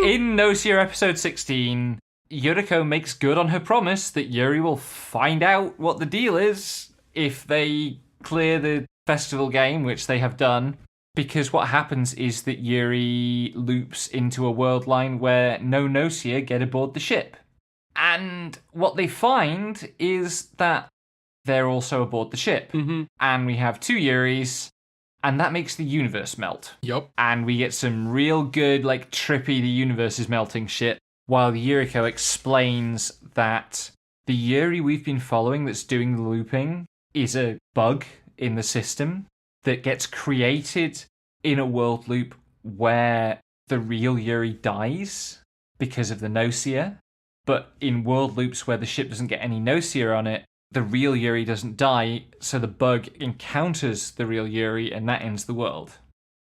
In Gnosia episode 16, Yuriko makes good on her promise that Yuri will find out what the deal is if they clear the festival game, which they have done. Because what happens is that Yuri loops into a world line where no Gnosia get aboard the ship. And what they find is that they're also aboard the ship. Mm-hmm. And we have 2 Yuris, and that makes the universe melt. Yep. And we get some real good, like, trippy the universe is melting shit, while Yuriko explains that the Yuri we've been following that's doing the looping is a bug in the system that gets created in a world loop where the real Yuri dies because of the Gnosia. But in world loops where the ship doesn't get any Gnosia on it, the real Yuri doesn't die, so the bug encounters the real Yuri, and that ends the world.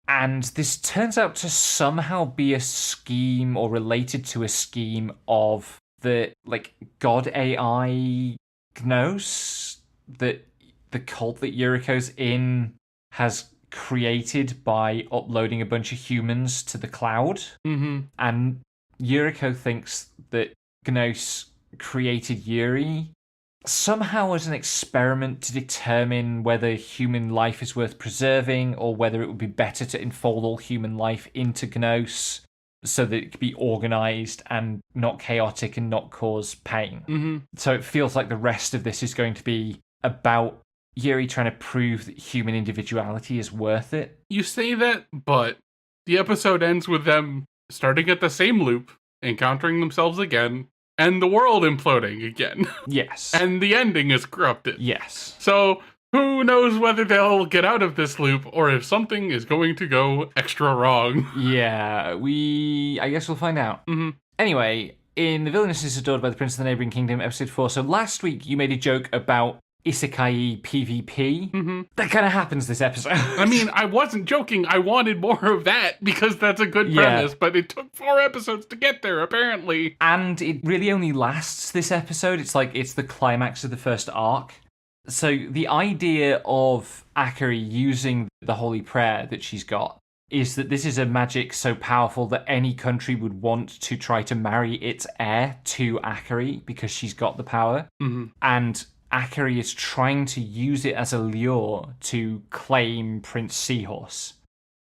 And this turns out to somehow be a scheme, or related to a scheme, of the, like, god AI Gnos that the cult that Yuriko's in has created by uploading a bunch of humans to the cloud. Mm-hmm. And Yuriko thinks that Gnos created Yuri somehow as an experiment to determine whether human life is worth preserving, or whether it would be better to enfold all human life into Gnos so that it could be organized and not chaotic and not cause pain. Mm-hmm. So it feels like the rest of this is going to be about Yuri trying to prove that human individuality is worth it. You say that, but the episode ends with them starting at the same loop, encountering themselves again, and the world imploding again. Yes. And the ending is corrupted. Yes. So who knows whether they'll get out of this loop or if something is going to go extra wrong. Yeah, I guess we'll find out. Mm-hmm. Anyway, in The Villainess is Adored by the Prince of the Neighbouring Kingdom, episode 4. So last week you made a joke about Isekai PvP. Mm-hmm. That kind of happens this episode. I mean, I wasn't joking. I wanted more of that because that's a good premise, but it took 4 episodes to get there, apparently. And it really only lasts this episode. It's the climax of the first arc. So the idea of Akari using the holy prayer that she's got is that this is a magic so powerful that any country would want to try to marry its heir to Akari because she's got the power. Mm-hmm. And Akari is trying to use it as a lure to claim Prince Seahorse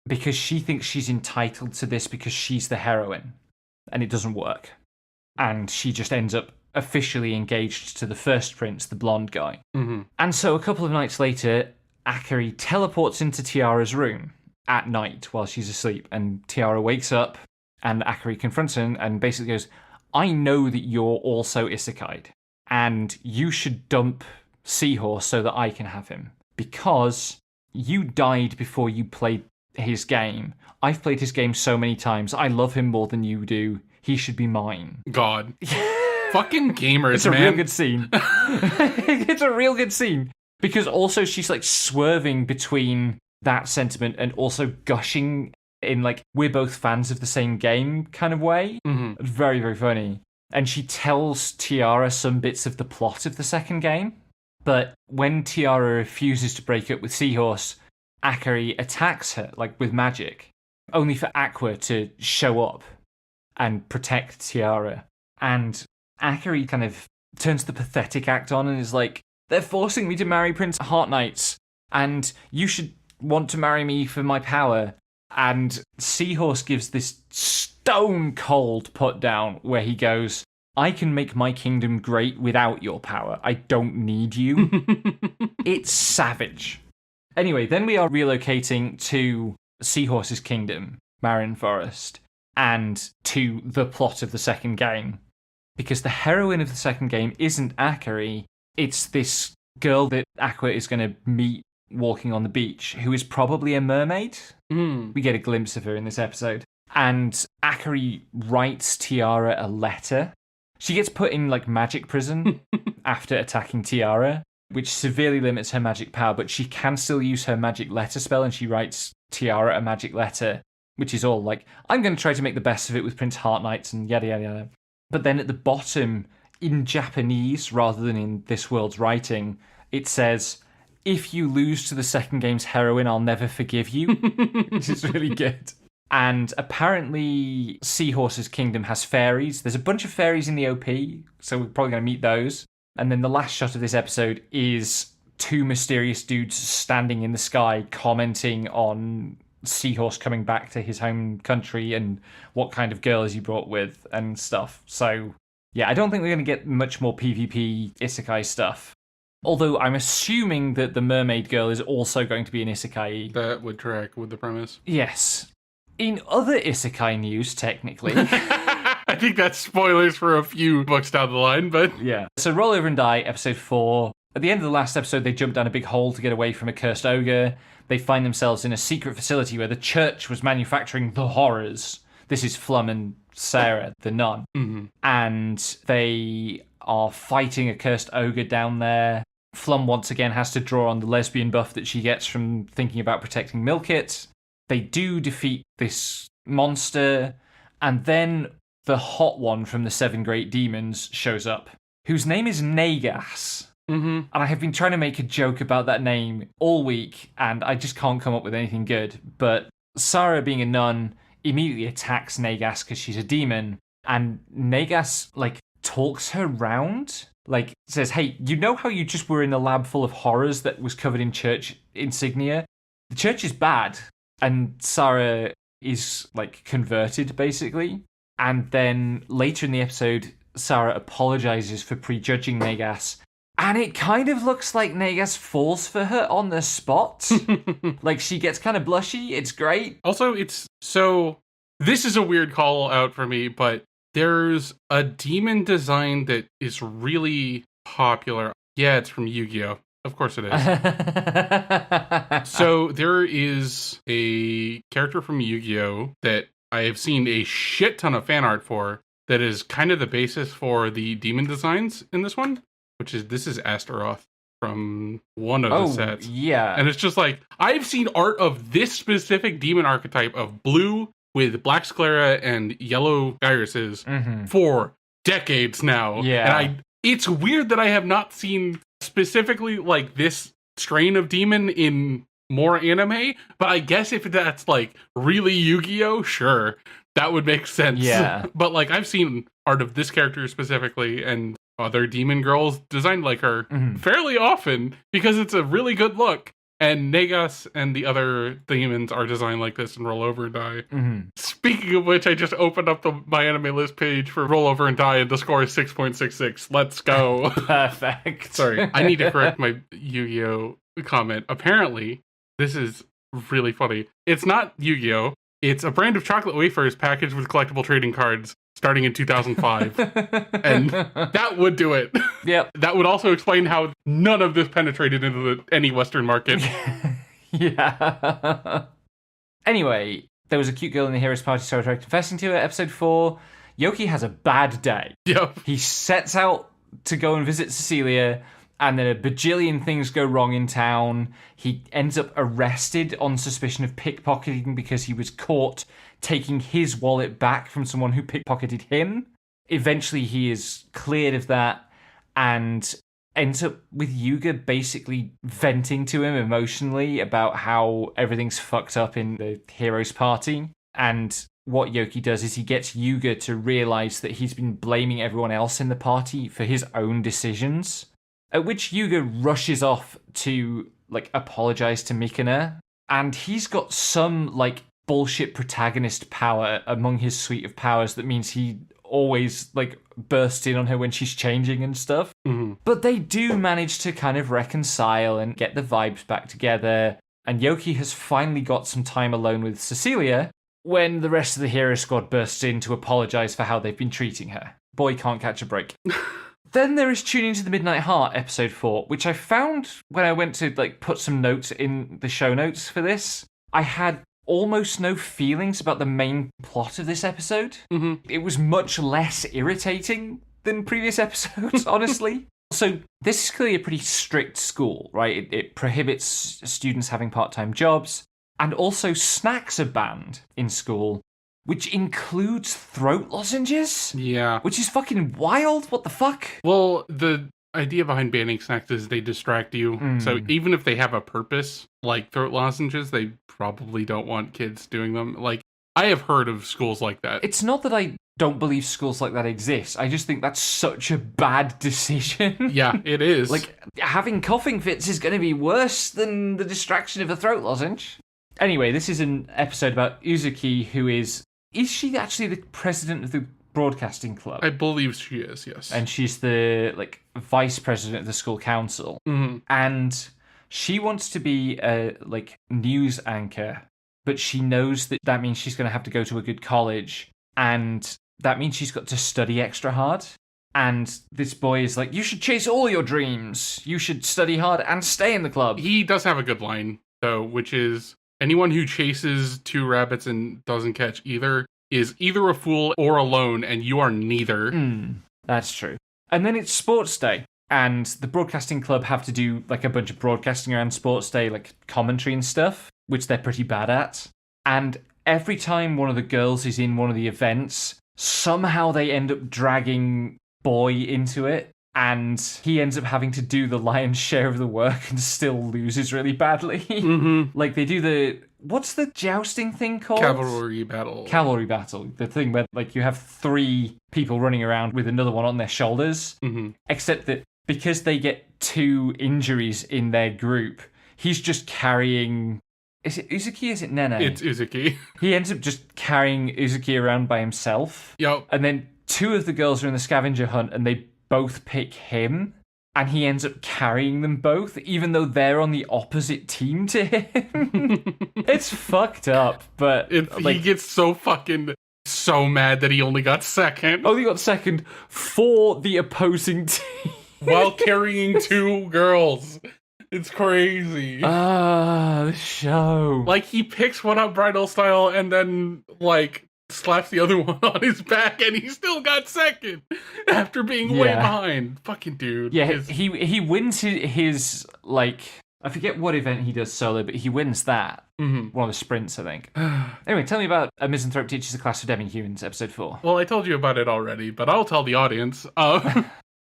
because she thinks she's entitled to this because she's the heroine, and it doesn't work. And she just ends up officially engaged to the first prince, the blonde guy. Mm-hmm. And so a couple of nights later, Akari teleports into Tiara's room at night while she's asleep, and Tiara wakes up, and Akari confronts her and basically goes, I know that you're also isekai'd, and you should dump Seahorse so that I can have him, because you died before you played his game. I've played his game so many times. I love him more than you do. He should be mine. God. Fucking gamers, It's a man. real good scene. It's a real good scene. Because also she's like swerving between that sentiment and also gushing in like, we're both fans of the same game kind of way. Mm-hmm. Very, very funny. And she tells Tiara some bits of the plot of the second game. But when Tiara refuses to break up with Seahorse, Akari attacks her, like with magic, only for Aqua to show up and protect Tiara. And Akari kind of turns the pathetic act on and is like, they're forcing me to marry Prince Heart Knights, and you should want to marry me for my power. And Seahorse gives this stone cold put down where he goes, I can make my kingdom great without your power. I don't need you. It's savage. Anyway, then we are relocating to Seahorse's kingdom, Marin Forest, and to the plot of the second game. Because the heroine of the second game isn't Akari, it's this girl that Aqua is going to meet walking on the beach, who is probably a mermaid. We get a glimpse of her in this episode. And Akari writes Tiara a letter. She gets put in like magic prison after attacking Tiara, which severely limits her magic power, but she can still use her magic letter spell, and she writes Tiara a magic letter, which is all like, I'm going to try to make the best of it with Prince Heart Knights and yada yada yada. But then at the bottom, in Japanese rather than in this world's writing, it says, if you lose to the second game's heroine, I'll never forgive you, which is really good. And apparently Seahorse's kingdom has fairies. There's a bunch of fairies in the OP, so we're probably going to meet those. And then the last shot of this episode is 2 mysterious dudes standing in the sky commenting on Seahorse coming back to his home country and what kind of girls he brought with and stuff. So, yeah, I don't think we're going to get much more PvP isekai stuff. Although I'm assuming that the mermaid girl is also going to be an isekai. That would track with the premise. Yes. In other isekai news, technically... I think that's spoilers for a few books down the line, but... Yeah. So Roll Over and Die, episode 4. At the end of the last episode, they jump down a big hole to get away from a cursed ogre. They find themselves in a secret facility where the church was manufacturing the horrors. This is Flum and Sarah, the nun. Mm-hmm. And they are fighting a cursed ogre down there. Flum once again has to draw on the lesbian buff that she gets from thinking about protecting Milkit. They do defeat this monster, and then the hot one from the 7 Great Demons shows up, whose name is Nagas. Mm-hmm. And I have been trying to make a joke about that name all week, and I just can't come up with anything good. But Sarah, being a nun, immediately attacks Nagas because she's a demon, and Nagas, talks her round. Says, hey, you know how you just were in a lab full of horrors that was covered in church insignia? The church is bad. And Sarah is, converted, basically. And then later in the episode, Sarah apologizes for prejudging Nagas And it kind of looks like Negas falls for her on the spot. Like, she gets kind of blushy. It's great. Also, this is a weird call out for me, but there's a demon design that is really popular. Yeah, it's from Yu-Gi-Oh! Of course it is. So there is a character from Yu-Gi-Oh! That I have seen a shit ton of fan art for that is kind of the basis for the demon designs in this one, this is Astaroth from one of the sets. Yeah. And it's just like, I've seen art of this specific demon archetype of blue with black sclera and yellow irises for decades now. Yeah. And it's weird that I have not seen specifically like this strain of demon in more anime, but I guess if that's like really Yu-Gi-Oh, sure, that would make sense. Yeah. But like, I've seen art of this character specifically and other demon girls designed like her fairly often because it's a really good look. And Negas and the other demons are designed like this in Roll Over and Die. Speaking of which, I just opened up my anime list page for Roll Over and Die, and the score is 6.66. Let's go. Perfect. Sorry, I need to correct my Yu-Gi-Oh comment. Apparently, this is really funny. It's not Yu-Gi-Oh! It's a brand of chocolate wafers packaged with collectible trading cards starting in 2005. And that would do it. Yep. That would also explain how none of this penetrated into any Western market. Yeah. Anyway, there was a cute girl in the hero's party, so I tried confessing to her. Episode 4, Yoki has a bad day. Yep. He sets out to go and visit Cecilia, and then a bajillion things go wrong in town. He ends up arrested on suspicion of pickpocketing because he was caught taking his wallet back from someone who pickpocketed him. Eventually, he is cleared of that and ends up with Yuga basically venting to him emotionally about how everything's fucked up in the hero's party. And what Yoki does is he gets Yuga to realize that he's been blaming everyone else in the party for his own decisions. At which Yuga rushes off to, like, apologize to Mikuna. And he's got some, like, bullshit protagonist power among his suite of powers that means he always, like, bursts in on her when she's changing and stuff. But they do manage to kind of reconcile and get the vibes back together. And Yoki has finally got some time alone with Cecilia when the rest of the hero squad bursts in to apologize for how they've been treating her. Boy can't catch a break. Then there is Tuning to the Midnight Heart, episode 4, which I found when I went to like put some notes in the show notes for this. I had almost no feelings about the main plot of this episode. It was much less irritating than previous episodes, honestly. So this is clearly a pretty strict school, right? It prohibits students having part-time jobs, and also snacks are banned in school, which includes throat lozenges? Yeah. Which is fucking wild. What the fuck? Well, the idea behind banning snacks is they distract you. So even if they have a purpose, like throat lozenges, they probably don't want kids doing them. Like, I have heard of schools like that. It's not that I don't believe schools like that exist. I just think that's such a bad decision. Yeah, it is. Like, having coughing fits is going to be worse than the distraction of a throat lozenge. Anyway, this is an episode about Uzuki, who is she actually the president of the broadcasting club? I believe she is, yes. And she's the, like, vice president of the school council. And she wants to be a, like, news anchor, but she knows that means she's going to have to go to a good college, and that means she's got to study extra hard. And this boy is like, you should chase all your dreams. You should study hard and stay in the club. He does have a good line, though, which is, anyone who chases two rabbits and doesn't catch either is either a fool or alone, and you are neither. That's true. And then it's sports day, and the broadcasting club have to do like a bunch of broadcasting around sports day, like commentary and stuff, which they're pretty bad at. And every time one of the girls is in one of the events, somehow they end up dragging Boy into it, and he ends up having to do the lion's share of the work and still loses really badly. Like, they do what's the jousting thing called? Cavalry battle. Cavalry battle. The thing where, like, you have 3 people running around with another one on their shoulders. Except that because they get 2 injuries in their group, he's just carrying... Is it Uzuki? Is it Nene? It's Uzuki. He ends up just carrying Uzuki around by himself. Yep. And then 2 of the girls are in the scavenger hunt, and they both pick him. and he ends up carrying them both, even though they're on the opposite team to him. It's fucked up, but he gets so mad that he only got second. Oh, he got second for the opposing team. While carrying two girls. It's crazy. The show. Like, he picks one up bridal style and then, like, slaps the other one on his back, and he still got second after being way behind. Fucking dude. Yeah, he wins his, like, I forget what event he does solo, but he wins that. One of the sprints, I think. Anyway, tell me about A Misanthrope Teaches a Class of Demihumans, episode 4. Well, I told you about it already, but I'll tell the audience.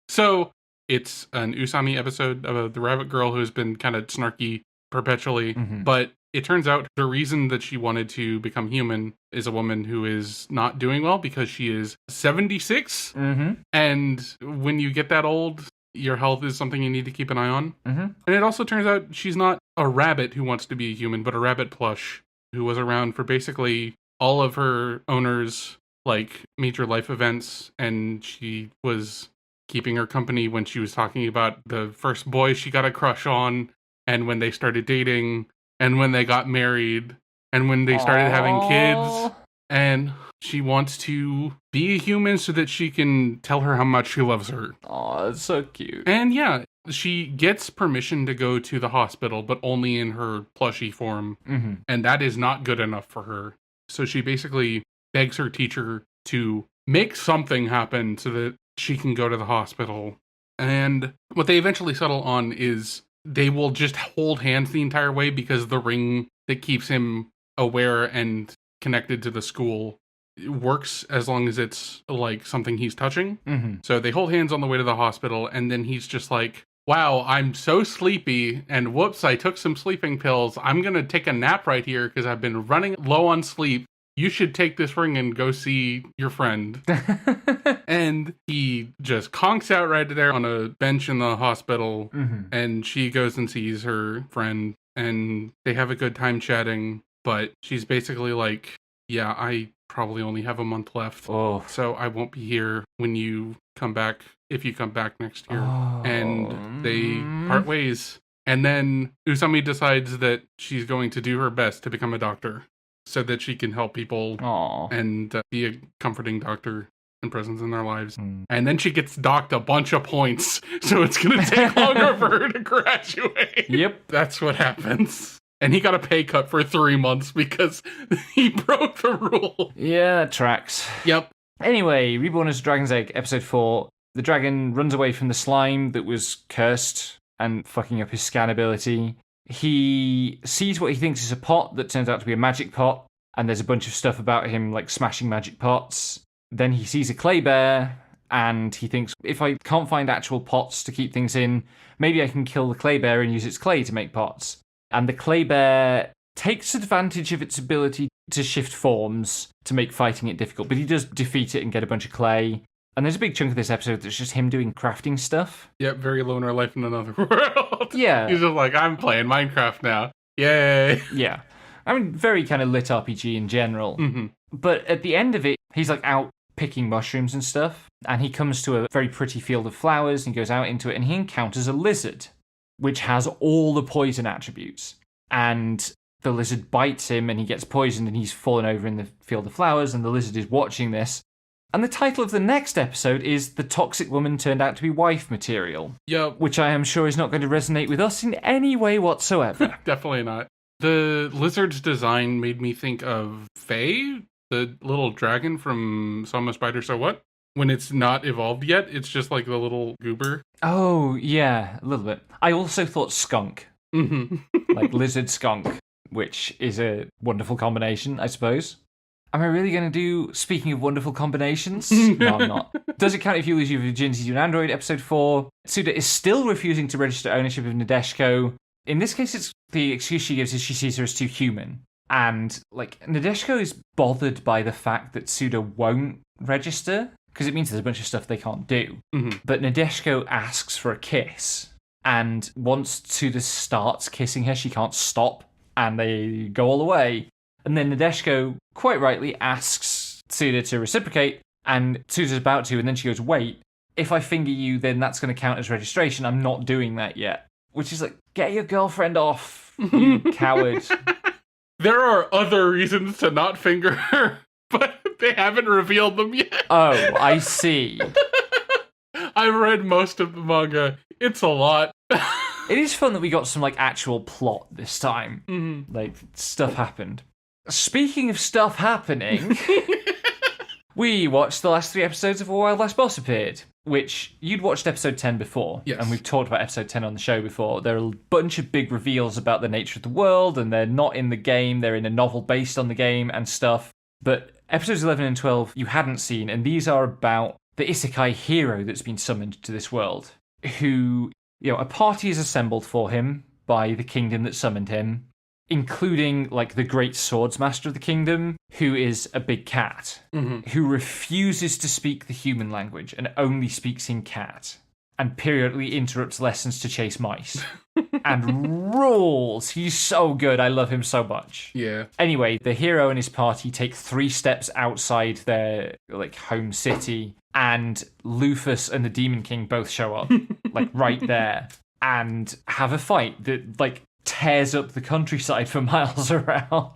So, it's an Usami episode of the rabbit girl who's been kind of snarky perpetually, but it turns out the reason that she wanted to become human is a woman who is not doing well because she is 76, and when you get that old, your health is something you need to keep an eye on. And it also turns out she's not a rabbit who wants to be a human, but a rabbit plush who was around for basically all of her owners' like major life events, and she was keeping her company when she was talking about the first boy she got a crush on, and when they started dating, and when they got married, and when they started having kids. And she wants to be a human so that she can tell her how much she loves her. Oh, that's so cute. And yeah, she gets permission to go to the hospital, but only in her plushie form. And that is not good enough for her. So she basically begs her teacher to make something happen so that she can go to the hospital. And what they eventually settle on is they will just hold hands the entire way because the ring that keeps him aware and connected to the school works as long as it's like something he's touching. So they hold hands on the way to the hospital, and then he's just like, wow, I'm so sleepy, and whoops, I took some sleeping pills. I'm gonna take a nap right here because I've been running low on sleep. You should take this ring and go see your friend. And he just conks out right there on a bench in the hospital, and she goes and sees her friend, and they have a good time chatting, but she's basically like, yeah, I probably only have a month left, so I won't be here when you come back, if you come back next year. And they part ways. And then Usami decides that she's going to do her best to become a doctor, so that she can help people and be a comforting doctor and presence in their lives. And then she gets docked a bunch of points, so it's going to take longer for her to graduate. Yep. That's what happens. And he got a pay cut for 3 months because he broke the rule. Yeah, that tracks. Yep. Anyway, Reborn as a Dragon's Egg, episode 4. The dragon runs away from the slime that was cursed and fucking up his scan ability. He sees what he thinks is a pot that turns out to be a magic pot, and there's a bunch of stuff about him like smashing magic pots. Then he sees a clay bear, and he thinks, if I can't find actual pots to keep things in, maybe I can kill the clay bear and use its clay to make pots. And the clay bear takes advantage of its ability to shift forms to make fighting it difficult, but he does defeat it and get a bunch of clay. And there's a big chunk of this episode that's just him doing crafting stuff. Yep, very Loner Life in Another World. Yeah. He's just like, I'm playing Minecraft now. Yay. Yeah. I mean, very kind of lit RPG in general. But at the end of it, he's like out picking mushrooms and stuff, and he comes to a very pretty field of flowers and goes out into it, and he encounters a lizard, which has all the poison attributes. And the lizard bites him, and he gets poisoned, and he's fallen over in the field of flowers, and the lizard is watching this. And the title of the next episode is The Toxic Woman Turned Out to Be Wife Material. Yep. Which I am sure is not going to resonate with us in any way whatsoever. Definitely not. The lizard's design made me think of Faye, the little dragon from So Much Spider, So What? When it's not evolved yet, it's just like the little goober. Oh, yeah, a little bit. I also thought skunk. Like lizard skunk, which is a wonderful combination, I suppose. Am I really going to do, speaking of wonderful combinations? No, I'm not. Does it count if you lose your virginity to an android? Episode 4. Tsuda is still refusing to register ownership of Nadeshiko. In this case, it's the excuse she gives is she sees her as too human. And, like, Nadeshiko is bothered by the fact that Tsuda won't register, because it means there's a bunch of stuff they can't do. But Nadeshiko asks for a kiss, and once Tsuda starts kissing her, she can't stop, and they go all the way. And then Nadeshiko, quite rightly, asks Tsuda to reciprocate, and Tsuda's about to, and then she goes, wait, if I finger you, then that's going to count as registration. I'm not doing that yet. Which is like, get your girlfriend off, you coward. There are other reasons to not finger her, but they haven't revealed them yet. Oh, I see. I've read most of the manga. It's a lot. It is fun that we got some like actual plot this time. Mm-hmm. Like, stuff happened. Speaking of stuff happening, we watched the last 3 episodes of A Wild Last Boss Appeared, which you'd watched episode 10 before. Yes. And we've talked about episode 10 on the show before. There are a bunch of big reveals about the nature of the world, and they're not in the game, they're in a novel based on the game and stuff. But episodes 11 and 12 you hadn't seen, and these are about the Isekai hero that's been summoned to this world, who, a party is assembled for him by the kingdom that summoned him, including, like, the great swordsmaster of the kingdom, who is a big cat, who refuses to speak the human language and only speaks in cat, and periodically interrupts lessons to chase mice. And rules! He's so good, I love him so much. Yeah. Anyway, the hero and his party take 3 steps outside their, like, home city, and Lufus and the Demon King both show up, like, right there, and have a fight that, like, tears up the countryside for miles around,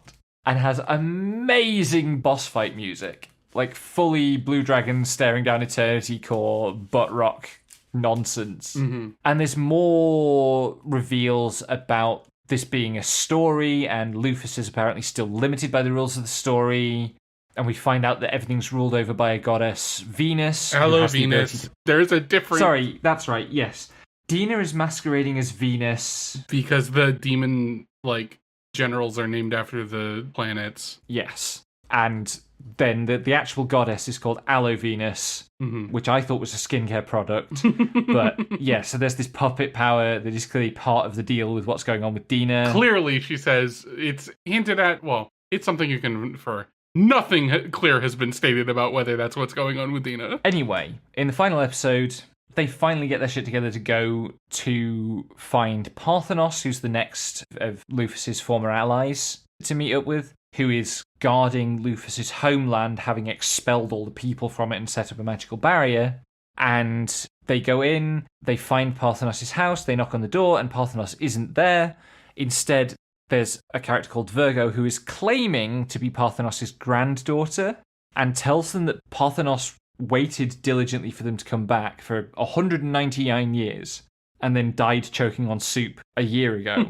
and has amazing boss fight music, like fully Blue Dragon staring down eternity core butt rock nonsense. And there's more reveals about this being a story, and Lufus is apparently still limited by the rules of the story, and we find out that everything's ruled over by a goddess, Venus. Hello, Venus. There's a different... Sorry, that's right, yes. Dina is masquerading as Venus. Because the demon, like, generals are named after the planets. Yes. And then the actual goddess is called Aloe Venus, which I thought was a skincare product. But, yeah, so there's this puppet power that is clearly part of the deal with what's going on with Dina. Clearly, she says, it's hinted at, well, it's something you can infer. Nothing clear has been stated about whether that's what's going on with Dina. Anyway, in the final episode... they finally get their shit together to go to find Parthenos, who's the next of Lufus's former allies, to meet up with, who is guarding Lufus's homeland, having expelled all the people from it and set up a magical barrier. And they go in, they find Parthenos' house, they knock on the door, and Parthenos isn't there. Instead, there's a character called Virgo who is claiming to be Parthenos' granddaughter, and tells them that Parthenos waited diligently for them to come back for 199 years and then died choking on soup a year ago.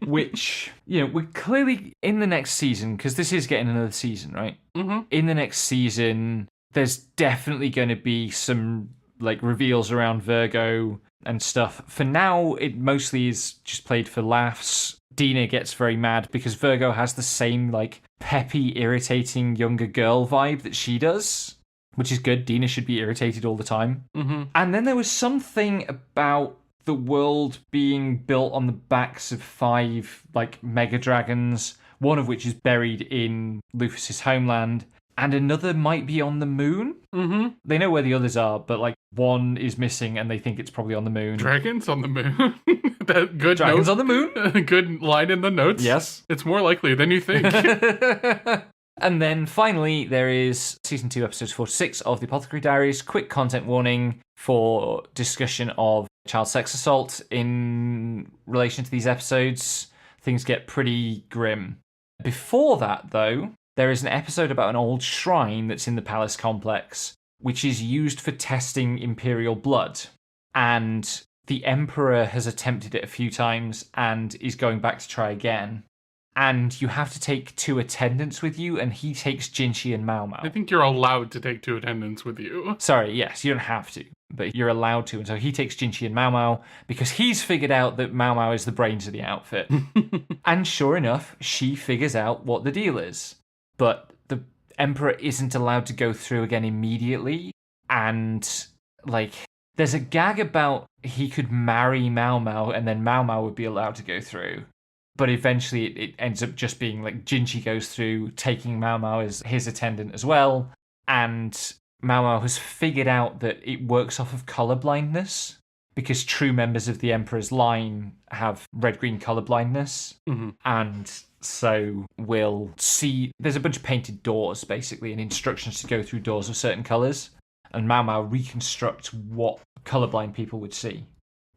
Which, we're clearly in the next season, because this is getting another season, right? In the next season, there's definitely going to be some, like, reveals around Virgo and stuff. For now, it mostly is just played for laughs. Dina gets very mad because Virgo has the same, like, peppy, irritating younger girl vibe that she does, which is good. Dina should be irritated all the time. And then there was something about the world being built on the backs of 5, like, mega dragons, one of which is buried in Lufus's homeland, and another might be on the moon. They know where the others are, but, like, one is missing and they think it's probably on the moon. Dragons on the moon? That good Dragons note. on the moon? Good line in the notes. Yes. It's more likely than you think. And then finally, there is Season 2, Episodes 4 to 6 of the Apothecary Diaries. Quick content warning for discussion of child sex assault in relation to these episodes. Things get pretty grim. Before that, though, there is an episode about an old shrine that's in the palace complex, which is used for testing Imperial blood. And the Emperor has attempted it a few times and is going back to try again. And you have to take 2 attendants with you, and he takes Jinchi and Mao Mao. I think you're allowed to take 2 attendants with you. Sorry, yes, you don't have to, but you're allowed to. And so he takes Jinchi and Mao Mao because he's figured out that Mao Mao is the brains of the outfit. And sure enough, she figures out what the deal is. But the Emperor isn't allowed to go through again immediately. And, like, there's a gag about he could marry Mao Mao and then Mao Mao would be allowed to go through. But eventually it ends up just being like Jinchi goes through, taking Mao Mao as his attendant as well. And Mao Mao has figured out that it works off of color blindness, because true members of the Emperor's line have red-green color blindness. And so we'll see, there's a bunch of painted doors, basically, and instructions to go through doors of certain colors. and Mao Mao reconstruct what colorblind people would see.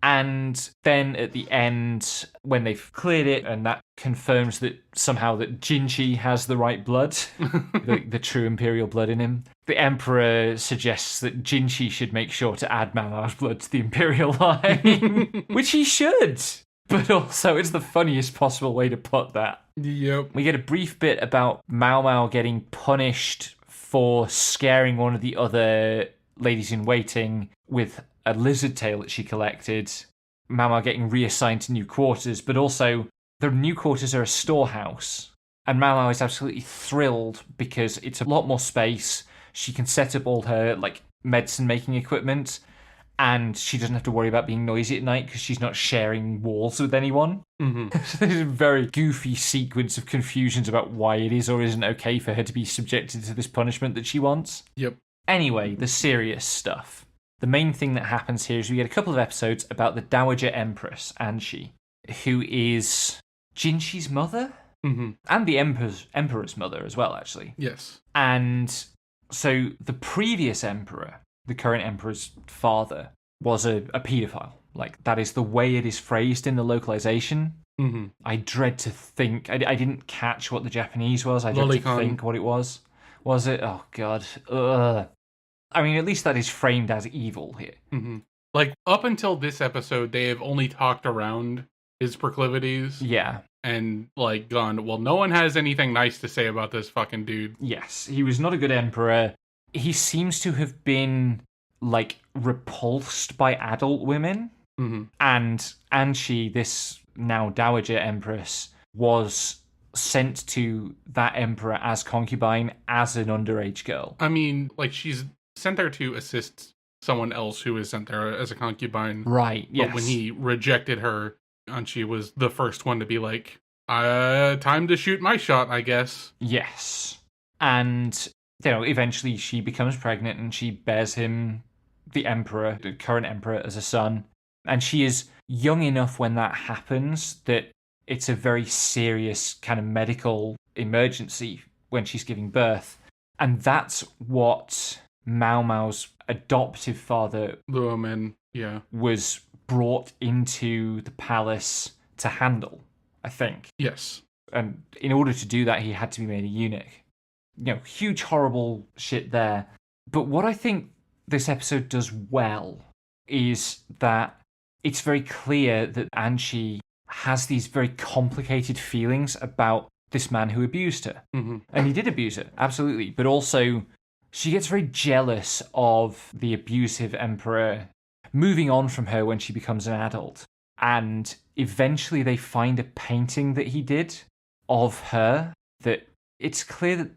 And then at the end, when they've cleared it, and that confirms that somehow that Jinchi has the right blood, the true imperial blood in him, the Emperor suggests that Jinchi should make sure to add Mao Mao's blood to the imperial line, which he should. But also, it's the funniest possible way to put that. Yep. We get a brief bit about Mao Mao getting punished for scaring one of the other ladies in waiting with a lizard tail that she collected. Mao Mao getting reassigned to new quarters, but also the new quarters are a storehouse. And Mao Mao is absolutely thrilled because it's a lot more space. She can set up all her medicine making equipment, and she doesn't have to worry about being noisy at night because she's not sharing walls with anyone. Mm-hmm. So there's a very goofy sequence of confusions about why it is or isn't okay for her to be subjected to this punishment that she wants. Yep. Anyway, the serious stuff. The main thing that happens here is we get a couple of episodes about the Dowager Empress, Anshi, who is Jinchi's mother? Mm-hmm. And the Emperor's mother as well, actually. Yes. And so the previous emperor, the current emperor's father, was a paedophile. That is the way it is phrased in the localization. Mm-hmm. I dread to think. I didn't catch what the Japanese was. I dread to think what it was. Was it? Oh, God. Ugh. I mean, at least that is framed as evil here. Mm-hmm. Up until this episode, they have only talked around his proclivities. Yeah. And, gone, well, no one has anything nice to say about this fucking dude. Yes. He was not a good emperor. He seems to have been, repulsed by adult women. Mm-hmm. And Anshi, this now Dowager Empress, was sent to that emperor as concubine as an underage girl. I mean, she's sent there to assist someone else who is sent there as a concubine. Right, yes. But when he rejected her, Anshi was the first one to be time to shoot my shot, I guess. Yes. And, eventually she becomes pregnant and she bears him, the emperor, the current emperor, as a son. And she is young enough when that happens that it's a very serious kind of medical emergency when she's giving birth. And that's what Mao Mao's adoptive father was brought into the palace to handle, I think. Yes. And in order to do that, he had to be made a eunuch. Huge, horrible shit there. But what I think this episode does well is that it's very clear that Anshi has these very complicated feelings about this man who abused her. Mm-hmm. And he did abuse her, absolutely. But also, she gets very jealous of the abusive emperor moving on from her when she becomes an adult. And eventually they find a painting that he did of her, that it's clear that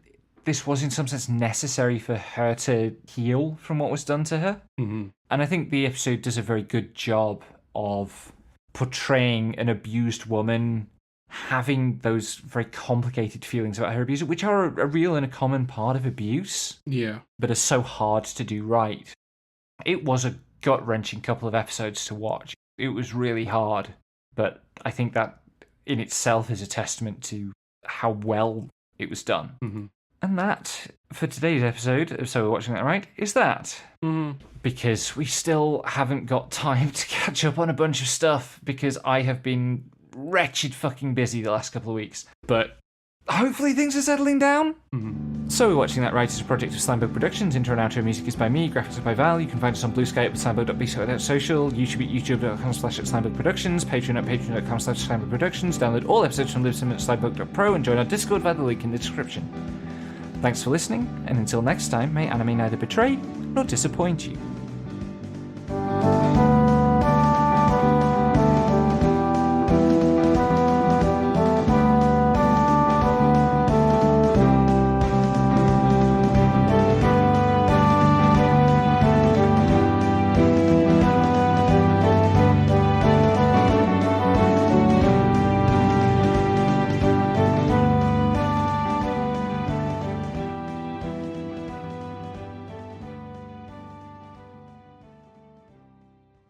this was in some sense necessary for her to heal from what was done to her. Mm-hmm. And I think the episode does a very good job of portraying an abused woman having those very complicated feelings about her abuser, which are a real and a common part of abuse. Yeah. But are so hard to do right. It was a gut-wrenching couple of episodes to watch. It was really hard. But I think that in itself is a testament to how well it was done. Mm-hmm. And that, for today's episode, so we're watching that right, is that. Mm-hmm. Because we still haven't got time to catch up on a bunch of stuff, because I have been wretched fucking busy the last couple of weeks. But hopefully things are settling down. Mm-hmm. So We're Watching That Right is a project of Slimebug Productions. Intro and outro music is by me, graphics are by Val. You can find us on Blue Sky at slimebug.social, YouTube at youtube.com/slimebugproductions, Patreon at patreon.com/slimebugproductions. Download all episodes from Libsyn at slimebug.pro and join our Discord via the link in the description. Thanks for listening, and until next time, may anime neither betray nor disappoint you.